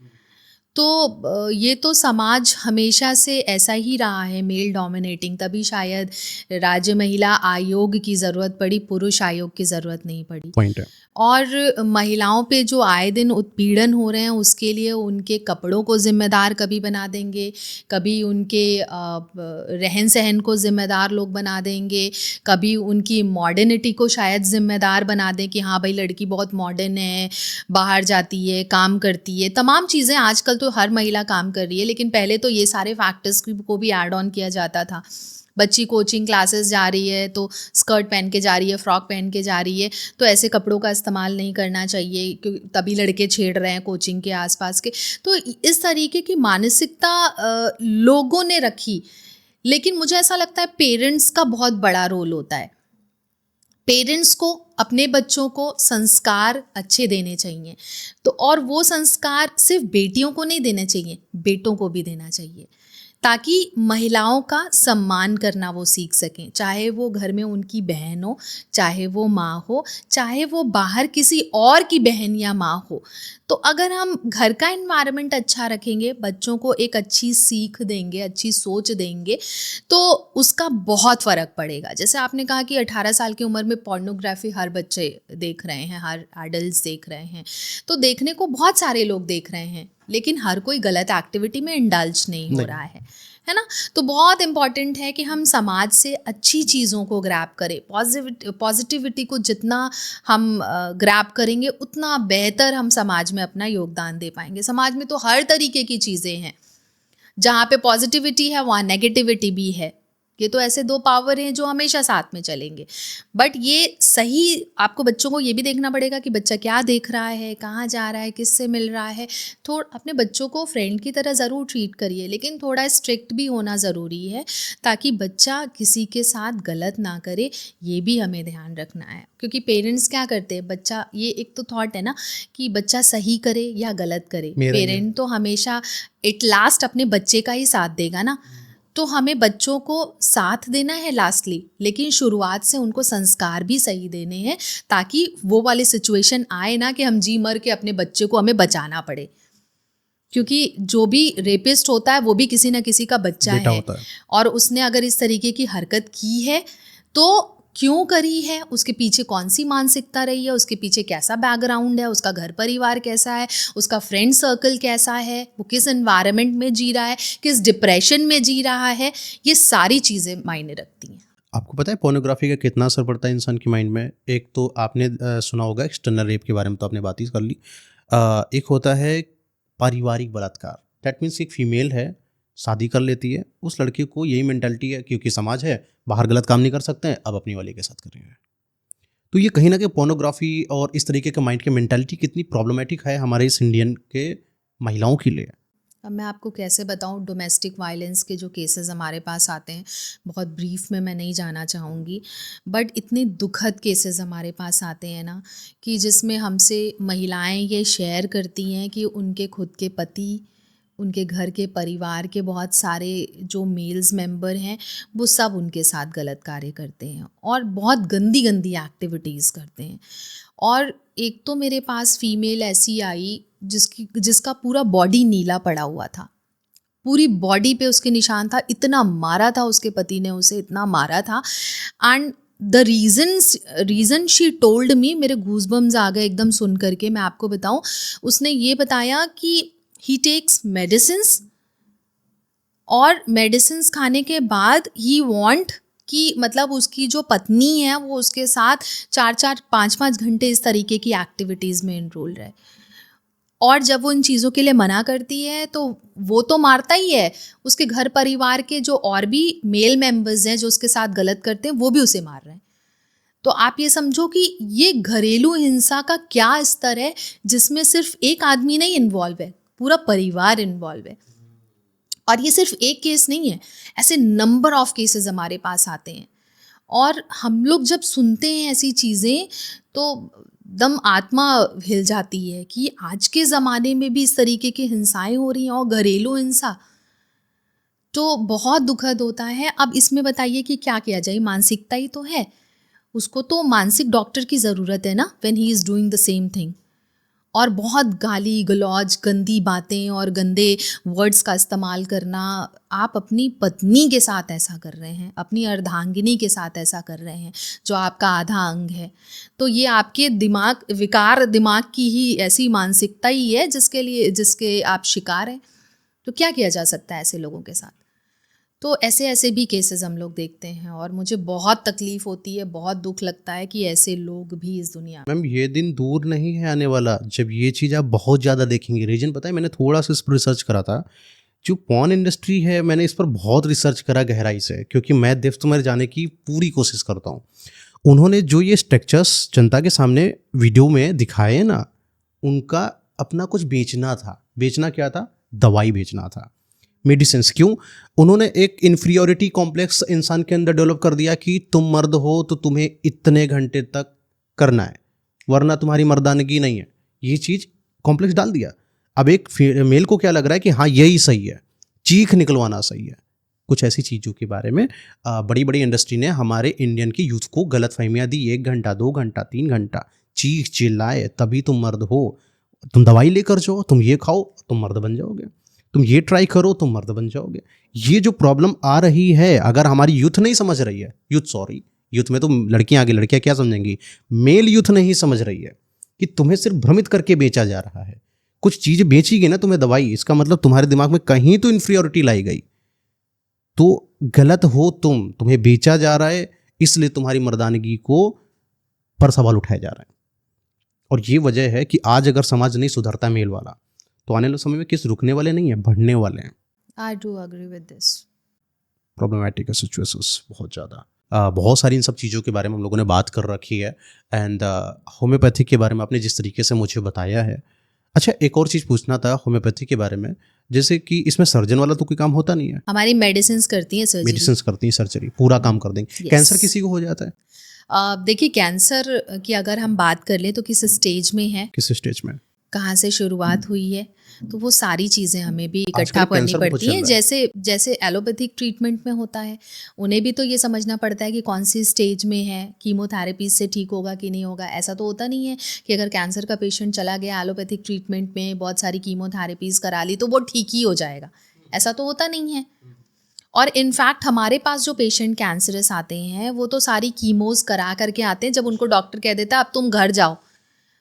तो ये तो समाज हमेशा से ऐसा ही रहा है, मेल डोमिनेटिंग। तभी शायद राज्य महिला आयोग की ज़रूरत पड़ी, पुरुष आयोग की ज़रूरत नहीं पड़ी। पॉइंट है। और महिलाओं पे जो आए दिन उत्पीड़न हो रहे हैं, उसके लिए उनके कपड़ों को ज़िम्मेदार कभी बना देंगे, कभी उनके रहन सहन को ज़िम्मेदार लोग बना देंगे, कभी उनकी मॉडर्निटी को शायद ज़िम्मेदार बना दें कि हाँ भाई लड़की बहुत मॉडर्न है, बाहर जाती है, काम करती है, तमाम चीज़ें। आजकल तो हर महिला काम कर रही है, लेकिन पहले तो ये सारे फैक्टर्स को भी ऐड ऑन किया जाता था। बच्ची कोचिंग क्लासेस जा रही है तो स्कर्ट पहन के जा रही है, फ्रॉक पहन के जा रही है, तो ऐसे कपड़ों का इस्तेमाल नहीं करना चाहिए, क्योंकि तभी लड़के छेड़ रहे हैं कोचिंग के आसपास के। तो इस तरीके की मानसिकता लोगों ने रखी। लेकिन मुझे ऐसा लगता है पेरेंट्स का बहुत बड़ा रोल होता है। पेरेंट्स को अपने बच्चों को संस्कार अच्छे देने चाहिए, तो और वो संस्कार सिर्फ बेटियों को नहीं देने चाहिए, बेटों को भी देना चाहिए, ताकि महिलाओं का सम्मान करना वो सीख सकें। चाहे वो घर में उनकी बहन हो, चाहे वो माँ हो, चाहे वो बाहर किसी और की बहन या माँ हो। तो अगर हम घर का एनवायरनमेंट अच्छा रखेंगे, बच्चों को एक अच्छी सीख देंगे, अच्छी सोच देंगे, तो उसका बहुत फ़र्क पड़ेगा। जैसे आपने कहा कि 18 साल की उम्र में पोर्नोग्राफी हर बच्चे देख रहे हैं, हर एडल्ट देख रहे हैं, तो देखने को बहुत सारे लोग देख रहे हैं, लेकिन हर कोई गलत एक्टिविटी में इंडल्ज नहीं हो रहा है ना। तो बहुत इम्पॉर्टेंट है कि हम समाज से अच्छी चीज़ों को ग्रैब करें। पॉजिटिविटी को जितना हम ग्रैब करेंगे, उतना बेहतर हम समाज में अपना योगदान दे पाएंगे। समाज में तो हर तरीके की चीज़ें हैं, जहाँ पे पॉजिटिविटी है वहाँ नेगेटिविटी भी है। ये तो ऐसे दो पावर हैं जो हमेशा साथ में चलेंगे। बट ये सही, आपको बच्चों को ये भी देखना पड़ेगा कि बच्चा क्या देख रहा है, कहाँ जा रहा है, किससे मिल रहा है। अपने बच्चों को फ्रेंड की तरह ज़रूर ट्रीट करिए, लेकिन थोड़ा स्ट्रिक्ट भी होना ज़रूरी है, ताकि बच्चा किसी के साथ गलत ना करे। ये भी हमें ध्यान रखना है, क्योंकि पेरेंट्स क्या करते हैं, बच्चा, ये एक तो थॉट है ना कि बच्चा सही करे या गलत करे, पेरेंट तो हमेशा एट लास्ट अपने बच्चे का ही साथ देगा ना। तो हमें बच्चों को साथ देना है लास्टली, लेकिन शुरुआत से उनको संस्कार भी सही देने हैं, ताकि वो वाली सिचुएशन आए ना कि हम जी मर के अपने बच्चे को हमें बचाना पड़े। क्योंकि जो भी रेपिस्ट होता है वो भी किसी ना किसी का बच्चा है, और उसने अगर इस तरीके की हरकत की है तो क्यों करी है, उसके पीछे कौन सी मानसिकता रही है, उसके पीछे कैसा बैकग्राउंड है, उसका घर परिवार कैसा है, उसका फ्रेंड सर्कल कैसा है, वो किस एनवायरनमेंट में जी रहा है, किस डिप्रेशन में जी रहा है, ये सारी चीज़ें मायने रखती हैं। आपको पता है पोर्नोग्राफी का कितना असर पड़ता है इंसान के माइंड में? एक तो आपने सुना होगा एक्सटर्नल रेप के बारे में, तो आपने बात ही कर ली। एक होता है पारिवारिक बलात्कार। दैट मीन्स एक फीमेल है, शादी कर लेती है, उस लड़के को यही मेंटालिटी है क्योंकि समाज है, बाहर गलत काम नहीं कर सकते हैं, अब अपनी वाली के साथ करेंगे। तो ये कहीं ना कहीं पोर्नोग्राफी और इस तरीके के माइंड की मेंटालिटी कितनी प्रॉब्लमेटिक है हमारे इस इंडियन के महिलाओं के लिए। अब मैं आपको कैसे बताऊं, डोमेस्टिक वायलेंस के जो केसेस हमारे पास आते हैं, बहुत ब्रीफ में मैं नहीं जाना चाहूँगी, बट इतने दुखद केसेस हमारे पास आते हैं ना, कि जिसमें हमसे महिलाएं ये शेयर करती हैं कि उनके खुद के पति, उनके घर के परिवार के बहुत सारे जो मेल्स मेंबर हैं, वो सब उनके साथ गलत कार्य करते हैं और बहुत गंदी गंदी एक्टिविटीज़ करते हैं। और एक तो मेरे पास फीमेल ऐसी आई जिसका पूरा बॉडी नीला पड़ा हुआ था, पूरी बॉडी पे उसके निशान था, इतना मारा था उसके पति ने उसे, इतना मारा था। And the reason she told me, मेरे गूज़बम्स आ गए एकदम सुन करके। मैं आपको बताऊं, उसने ये बताया कि ही टेक्स मेडिसिन्स, और मेडिसिन्स खाने के बाद ही वांट कि मतलब उसकी जो पत्नी है वो उसके साथ 4-4, 5-5 घंटे इस तरीके की एक्टिविटीज़ में इनरोल रहे। और जब वो इन चीज़ों के लिए मना करती है तो वो तो मारता ही है, उसके घर परिवार के जो और भी मेल मेंबर्स हैं जो उसके साथ गलत करते हैं, वो भी उसे मार रहे हैं। तो आप ये समझो कि ये घरेलू हिंसा का क्या स्तर है, जिसमें सिर्फ एक आदमी नहीं इन्वॉल्व है, पूरा परिवार इन्वॉल्व है। और ये सिर्फ एक केस नहीं है, ऐसे नंबर ऑफ केसेस हमारे पास आते हैं। और हम लोग जब सुनते हैं ऐसी चीज़ें तो एकदम आत्मा हिल जाती है कि आज के ज़माने में भी इस तरीके की हिंसाएं हो रही हैं, और घरेलू हिंसा, तो बहुत दुखद होता है। अब इसमें बताइए कि क्या किया जाए, मानसिकता ही तो है, उसको तो मानसिक डॉक्टर की ज़रूरत है ना, when he is doing the same thing. और बहुत गाली गलौज, गंदी बातें और गंदे वर्ड्स का इस्तेमाल करना, आप अपनी पत्नी के साथ ऐसा कर रहे हैं, अपनी अर्धांगिनी के साथ ऐसा कर रहे हैं, जो आपका आधा अंग है, तो ये आपके विकार दिमाग की ही ऐसी मानसिकता ही है जिसके आप शिकार हैं। तो क्या किया जा सकता है ऐसे लोगों के साथ? तो ऐसे भी केसेस हम लोग देखते हैं, और मुझे बहुत तकलीफ होती है, बहुत दुख लगता है कि ऐसे लोग भी इस दुनिया में। मैम ये दिन दूर नहीं है आने वाला जब ये चीज़ आप बहुत ज़्यादा देखेंगे। रीजन पता है, मैंने थोड़ा सा इस पर रिसर्च करा था। जो पॉर्न इंडस्ट्री है, मैंने इस पर बहुत रिसर्च करा गहराई से, क्योंकि मैं डेप्थ में जाने की पूरी कोशिश करता हूँ। उन्होंने जो ये स्ट्रक्चर्स जनता के सामने वीडियो में दिखाए ना, उनका अपना कुछ बेचना था। बेचना क्या था? दवाई बेचना था, मेडिसिन। क्यों? उन्होंने एक इन्फीरियोरिटी कॉम्प्लेक्स इंसान के अंदर डेवलप कर दिया कि तुम मर्द हो तो तुम्हें इतने घंटे तक करना है, वरना तुम्हारी मर्दानगी नहीं है। ये चीज़ कॉम्प्लेक्स डाल दिया। अब एक मेल को क्या लग रहा है कि हाँ यही सही है, चीख निकलवाना सही है। कुछ ऐसी चीज़ों के बारे में बड़ी बड़ी इंडस्ट्री ने हमारे इंडियन की यूथ को गलत फहमियाँ दी। 1 घंटा 2 घंटा 3 घंटा चीख चिल्लाए तभी तुम मर्द हो। तुम दवाई लेकर जाओ, तुम ये खाओ, तुम मर्द बन जाओगे, तुम ये ट्राई करो, तुम मर्द बन जाओगे। ये जो प्रॉब्लम आ रही है, अगर हमारी यूथ नहीं समझ रही है, यूथ में तो लड़कियां आगे, लड़कियां क्या समझेंगी, मेल यूथ नहीं समझ रही है कि तुम्हें सिर्फ भ्रमित करके बेचा जा रहा है। कुछ चीज़ बेची गई ना तुम्हें दवाई, इसका मतलब तुम्हारे दिमाग में कहीं तो इन्फीरियोरिटी लाई गई। तो गलत हो तुम्हें बेचा जा रहा है, इसलिए तुम्हारी मर्दानगी को पर सवाल उठाया जा रहा है। और ये वजह है कि आज अगर समाज नहीं सुधरता मेल वाला, तो आने वाले समय में किस रुकने वाले नहीं है, बढ़ने वाले हैं। I do agree with this. Problematic है सिचुएशंस बहुत ज़्यादा। बहुत सारी इन सब चीज़ों के बारे में हम लोगों ने बात कर रखी है। एंड होम्योपैथी के बारे में आपने जिस तरीके से मुझे बताया है। अच्छा, एक और चीज़ पूछना था होम्योपैथी के बारे में, जैसे कि इसमें सर्जन वाला तो कोई काम होता नहीं है। हमारी मेडिसिन करती हैं सर्जरी, मेडिसिन करती हैं, सर्जरी पूरा काम कर देंगे। Yes. कैंसर किसी को हो जाता है? देखिए, कैंसर की अगर हम बात कर लें तो किस स्टेज में है, किस स्टेज में, कहाँ से शुरुआत हुई है, तो वो सारी चीज़ें हमें भी इकट्ठा आजकल करनी कैंसर बहुत पड़ती चल हैं। रहा है। जैसे एलोपैथिक ट्रीटमेंट में होता है, उन्हें भी तो ये समझना पड़ता है कि कौन सी स्टेज में है, कीमोथेरेपी से ठीक होगा कि नहीं होगा। ऐसा तो होता नहीं है कि अगर कैंसर का पेशेंट चला गया एलोपैथिक ट्रीटमेंट में, बहुत सारी कीमोथेरेपीज़ करा ली तो वो ठीक ही हो जाएगा, ऐसा तो होता नहीं है। और इनफैक्ट हमारे पास जो पेशेंट कैंसरस आते हैं, वो तो सारी कीमोज करा करके आते हैं। जब उनको डॉक्टर कह देता है अब तुम घर जाओ,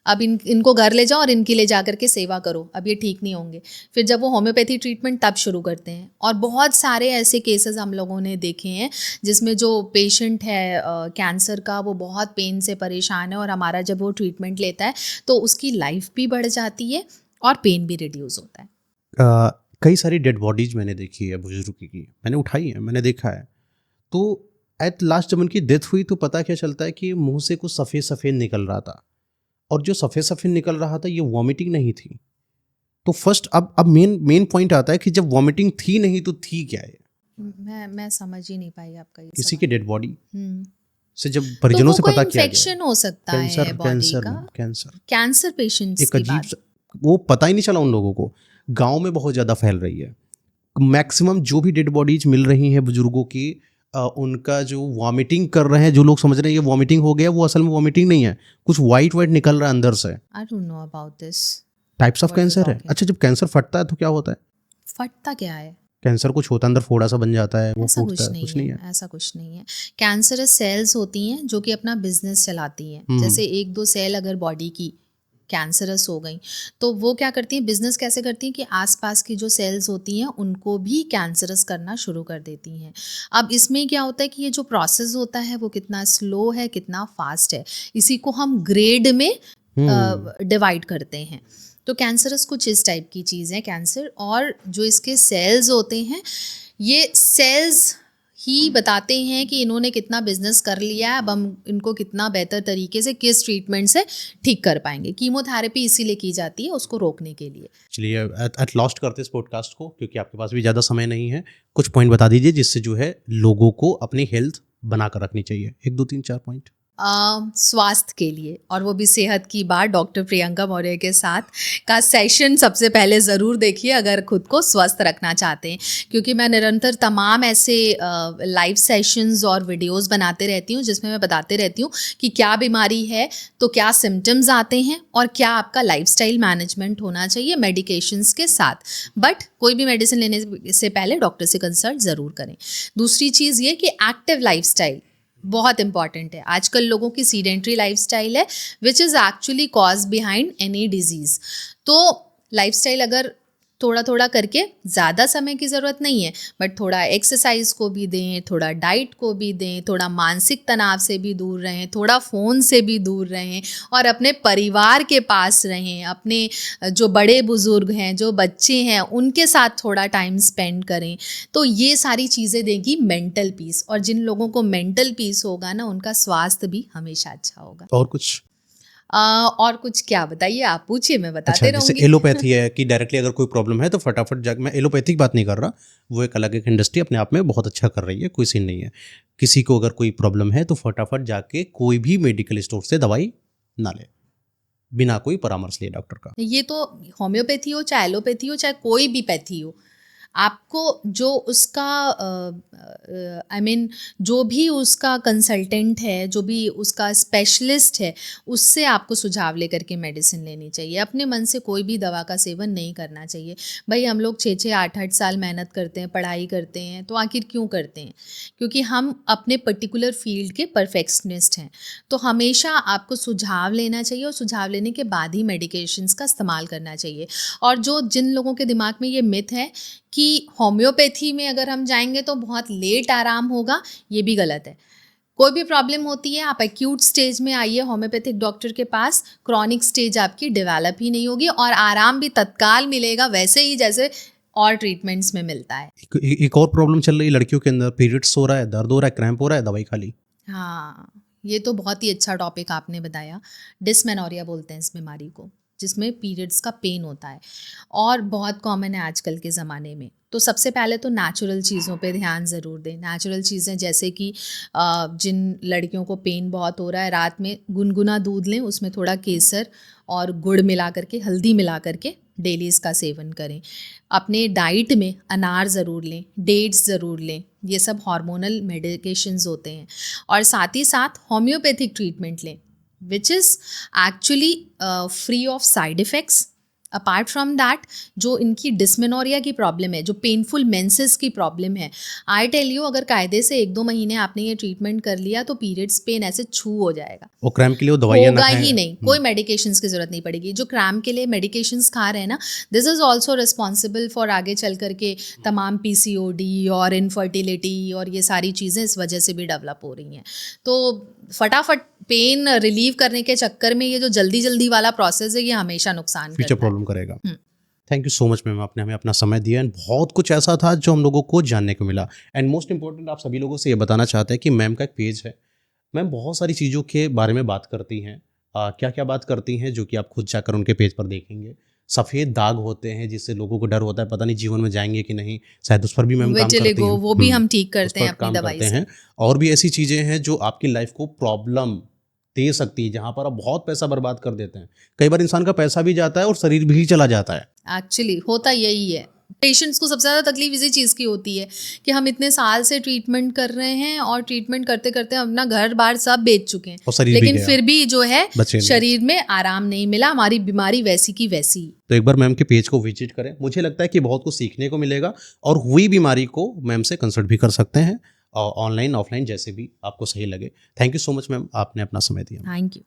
अब इनको घर ले जाओ और इनकी ले जा करके सेवा करो, अब ये ठीक नहीं होंगे, फिर जब वो होम्योपैथी ट्रीटमेंट तब शुरू करते हैं। और बहुत सारे ऐसे केसेस हम लोगों ने देखे हैं जिसमें जो पेशेंट है कैंसर का, वो बहुत पेन से परेशान है, और हमारा जब वो ट्रीटमेंट लेता है तो उसकी लाइफ भी बढ़ जाती है और पेन भी रिड्यूस होता है। कई सारी डेड बॉडीज मैंने देखी है बुजुर्ग की, मैंने उठाई है, मैंने देखा है। तो एट लास्ट जब उनकी डेथ हुई तो पता क्या चलता है कि मुंह से कुछ सफ़ेद सफ़ेद निकल रहा था, और जो सफ़ेद सफ़ेद निकल रहा था ये वॉमिटिंग नहीं थी। तो फर्स्ट अब मेन पॉइंट आता है कि जब वॉमिटिंग थी नहीं तो थी क्या है? मैं समझ ही नहीं पाई आपका ये किसी सवाल। की डेड बॉडी से जब तो परिजनों वो से कोई पता किया इन्फेक्शन हो सकता है बॉडी का, कैंसर पेशेंट्स एक की अजीब बात। वो पता ही नहीं चला उन लोगों को। गांव में बहुत ज़्यादा फैल रही है। मैक्सिमम जो भी डेड बॉडीज मिल रही हैं बुजुर्गों की, उनका जो वॉमिटिंग कर रहे हैं, जो लोग समझ रहे हैं ये वॉमिटिंग हो गया, वो असल में वॉमिटिंग नहीं है, कुछ वाइट निकल रहा है अंदर से। I don't know about this. Types of What are you cancer है। talking? अच्छा, जब कैंसर फटता है तो क्या होता है? फटता क्या है? कैंसर कुछ होता है अंदर, फोड़ा सा बन जाता है, वो ऐसा फूटता कुछ है, नहीं कुछ नहीं है। है, ऐसा कुछ नहीं है। कैंसरस सेल्स होती हैं जो कि अपना बिजनेस चलाती हैं। जैसे 1-2 सेल अगर बॉडी की कैंसरस हो गई तो वो क्या करती हैं, बिजनेस कैसे करती हैं कि आसपास की जो सेल्स होती हैं उनको भी कैंसरस करना शुरू कर देती हैं। अब इसमें क्या होता है कि ये जो प्रोसेस होता है वो कितना स्लो है, कितना फास्ट है, इसी को हम ग्रेड में डिवाइड करते हैं। तो कैंसरस कुछ इस टाइप की चीज़ है कैंसर। और जो इसके सेल्स होते हैं, ये सेल्स ही बताते हैं कि इन्होंने कितना बिजनेस कर लिया है, अब हम इनको कितना बेहतर तरीके से किस ट्रीटमेंट से ठीक कर पाएंगे। कीमोथेरेपी इसीलिए की जाती है उसको रोकने के लिए। चलिए एट लास्ट करते इस पॉडकास्ट को, क्योंकि आपके पास भी ज़्यादा समय नहीं है। कुछ पॉइंट बता दीजिए जिससे जो है लोगों को अपनी हेल्थ बना कर रखनी चाहिए। 1 2 3 4 पॉइंट। स्वास्थ्य के लिए, और वो भी सेहत की बात डॉक्टर प्रियंका मौर्य के साथ का सेशन सबसे पहले ज़रूर देखिए अगर खुद को स्वस्थ रखना चाहते हैं, क्योंकि मैं निरंतर तमाम ऐसे लाइव सेशंस और वीडियोस बनाते रहती हूँ जिसमें मैं बताते रहती हूँ कि क्या बीमारी है, तो क्या सिम्टम्स आते हैं और क्या आपका लाइफस्टाइल मैनेजमेंट होना चाहिए मेडिकेशंस के साथ। बट कोई भी मेडिसिन लेने से पहले डॉक्टर से कंसल्ट ज़रूर करें। दूसरी चीज़ ये कि एक्टिव लाइफस्टाइल बहुत इंपॉर्टेंट है। आजकल लोगों की सीडेंट्री लाइफस्टाइल है which is actually cause behind any disease. तो लाइफस्टाइल अगर थोड़ा थोड़ा करके, ज़्यादा समय की ज़रूरत नहीं है, बट थोड़ा एक्सरसाइज को भी दें, थोड़ा डाइट को भी दें, थोड़ा मानसिक तनाव से भी दूर रहें, थोड़ा फ़ोन से भी दूर रहें और अपने परिवार के पास रहें, अपने जो बड़े बुज़ुर्ग हैं, जो बच्चे हैं, उनके साथ थोड़ा टाइम स्पेंड करें। तो ये सारी चीज़ें देगी मेंटल पीस, और जिन लोगों को मेंटल पीस होगा ना, उनका स्वास्थ्य भी हमेशा अच्छा होगा। और कुछ? और कुछ क्या बताइए, आप पूछिए, मैं बताते अच्छा, जैसे रहूँगी। एलोपैथी है कि डायरेक्टली अगर कोई प्रॉब्लम है तो फटाफट जाके, मैं एलोपैथी की बात नहीं कर रहा, वो एक अलग एक इंडस्ट्री अपने आप में बहुत अच्छा कर रही है, कोई सीन नहीं है। किसी को अगर कोई प्रॉब्लम है तो फटाफट जाके कोई भी मेडिकल स्टोर से दवाई ना ले, बिना कोई परामर्श लिए डॉक्टर का। ये तो होम्योपैथी हो, चाहे एलोपैथी हो, चाहे कोई भी पैथी हो, आपको जो उसका जो भी उसका कंसल्टेंट है, जो भी उसका स्पेशलिस्ट है, उससे आपको सुझाव लेकर के मेडिसिन लेनी चाहिए। अपने मन से कोई भी दवा का सेवन नहीं करना चाहिए। भाई हम लोग 6-6, 8-8 साल मेहनत करते हैं, पढ़ाई करते हैं, तो आखिर क्यों करते हैं? क्योंकि हम अपने पर्टिकुलर फील्ड के परफेक्शनिस्ट हैं। तो हमेशा आपको सुझाव लेना चाहिए और सुझाव लेने के बाद ही मेडिकेशंस का इस्तेमाल करना चाहिए। और जिन लोगों के दिमाग में ये मिथ है कि होम्योपैथी में अगर हम जाएंगे तो बहुत लेट आराम होगा, ये भी गलत है। कोई भी प्रॉब्लम होती है, आप एक्यूट स्टेज में आइए होम्योपैथिक डॉक्टर के पास, क्रॉनिक स्टेज आपकी डेवलप ही नहीं होगी और आराम भी तत्काल मिलेगा, वैसे ही जैसे और ट्रीटमेंट्स में मिलता है। एक और प्रॉब्लम चल रही है लड़कियों के अंदर, पीरियड्स हो रहा है, दर्द हो रहा है, क्रैम्प हो रहा है, दवाई खा ली। हाँ, ये तो बहुत ही अच्छा टॉपिक आपने बताया। डिस्मेनोरिया बोलते हैं इस बीमारी को, जिसमें पीरियड्स का पेन होता है और बहुत कॉमन है आजकल के ज़माने में। तो सबसे पहले तो नेचुरल चीज़ों पे ध्यान ज़रूर दें। नेचुरल चीज़ें जैसे कि जिन लड़कियों को पेन बहुत हो रहा है, रात में गुनगुना दूध लें, उसमें थोड़ा केसर और गुड़ मिला करके, हल्दी मिला करके डेली इसका सेवन करें। अपने डाइट में अनार ज़रूर लें, डेट्स ज़रूर लें, ये सब हार्मोनल मेडिकेशंस होते हैं। और साथ ही साथ होम्योपैथिक ट्रीटमेंट लें which is actually free of side effects. Apart from that, जो इनकी डिस्मेनोरिया की प्रॉब्लम है, जो पेनफुल मेंसेस की प्रॉब्लम है, आई टेल यू, अगर कायदे से 1-2 महीने आपने ये ट्रीटमेंट कर लिया तो पीरियड्स पेन ऐसे छू हो जाएगा। और क्रैम्प के लिए वो दवाइयाँ ना होगा खाएं। ही नहीं, कोई मेडिकेशंस की ज़रूरत नहीं पड़ेगी। जो क्रैम्प के लिए मेडिकेशंस खा रहे हैं ना, this is also responsible for आगे चल करके तमाम PCOD और इनफर्टिलिटी और ये सारी चीज़ें इस वजह से भी डेवलप हो रही हैं। तो फटाफट पेन रिलीव करने के चक्कर में ये जो जल्दी जल्दी वाला प्रोसेस है, ये हमेशा नुकसान फ्यूचर करता है। प्रॉब्लम करेगा। Thank you so much ma'am, आपने हमें अपना समय दिया एंड बहुत कुछ ऐसा था जो हम लोगों को जानने को मिला। एंड मोस्ट इंपॉर्टेंट, आप सभी लोगों से ये बताना चाहते हैं कि मैम का एक पेज है, मैम बहुत सारी चीज़ों के बारे में बात करती हैं। क्या क्या बात करती हैं जो कि आप खुद जाकर उनके पेज पर देखेंगे। सफ़ेद दाग होते हैं जिससे लोगों को डर होता है, पता नहीं जीवन में जाएंगे कि नहीं, शायद उस पर भी मैम काम करती विटिलिगो, हैं। वो भी हम ठीक उस करते हैं पर अपनी काम दवाई करते से। हैं। और भी ऐसी चीज़ें हैं जो आपकी लाइफ को प्रॉब्लम दे सकती है, जहाँ पर आप बहुत पैसा बर्बाद कर देते हैं। कई बार इंसान का पैसा भी जाता है और शरीर भी चला जाता है। एक्चुअली होता यही है। पेशेंट्स को सबसे ज़्यादा तकलीफ इसी चीज़ की होती है कि हम इतने साल से ट्रीटमेंट कर रहे हैं और ट्रीटमेंट करते करते हम अपना घर बार सब बेच चुके हैं, और शरीर भी लेकिन गया। फिर भी जो है बचे नहीं। शरीर में आराम नहीं मिला, हमारी बीमारी वैसी की वैसी। तो एक बार मैम के पेज को विजिट करें, मुझे लगता है कि बहुत कुछ सीखने को मिलेगा और हुई बीमारी को मैम से कंसल्ट भी कर सकते हैं, और ऑनलाइन ऑफलाइन जैसे भी आपको सही लगे। Thank you so much ma'am, आपने अपना समय दिया। Thank you.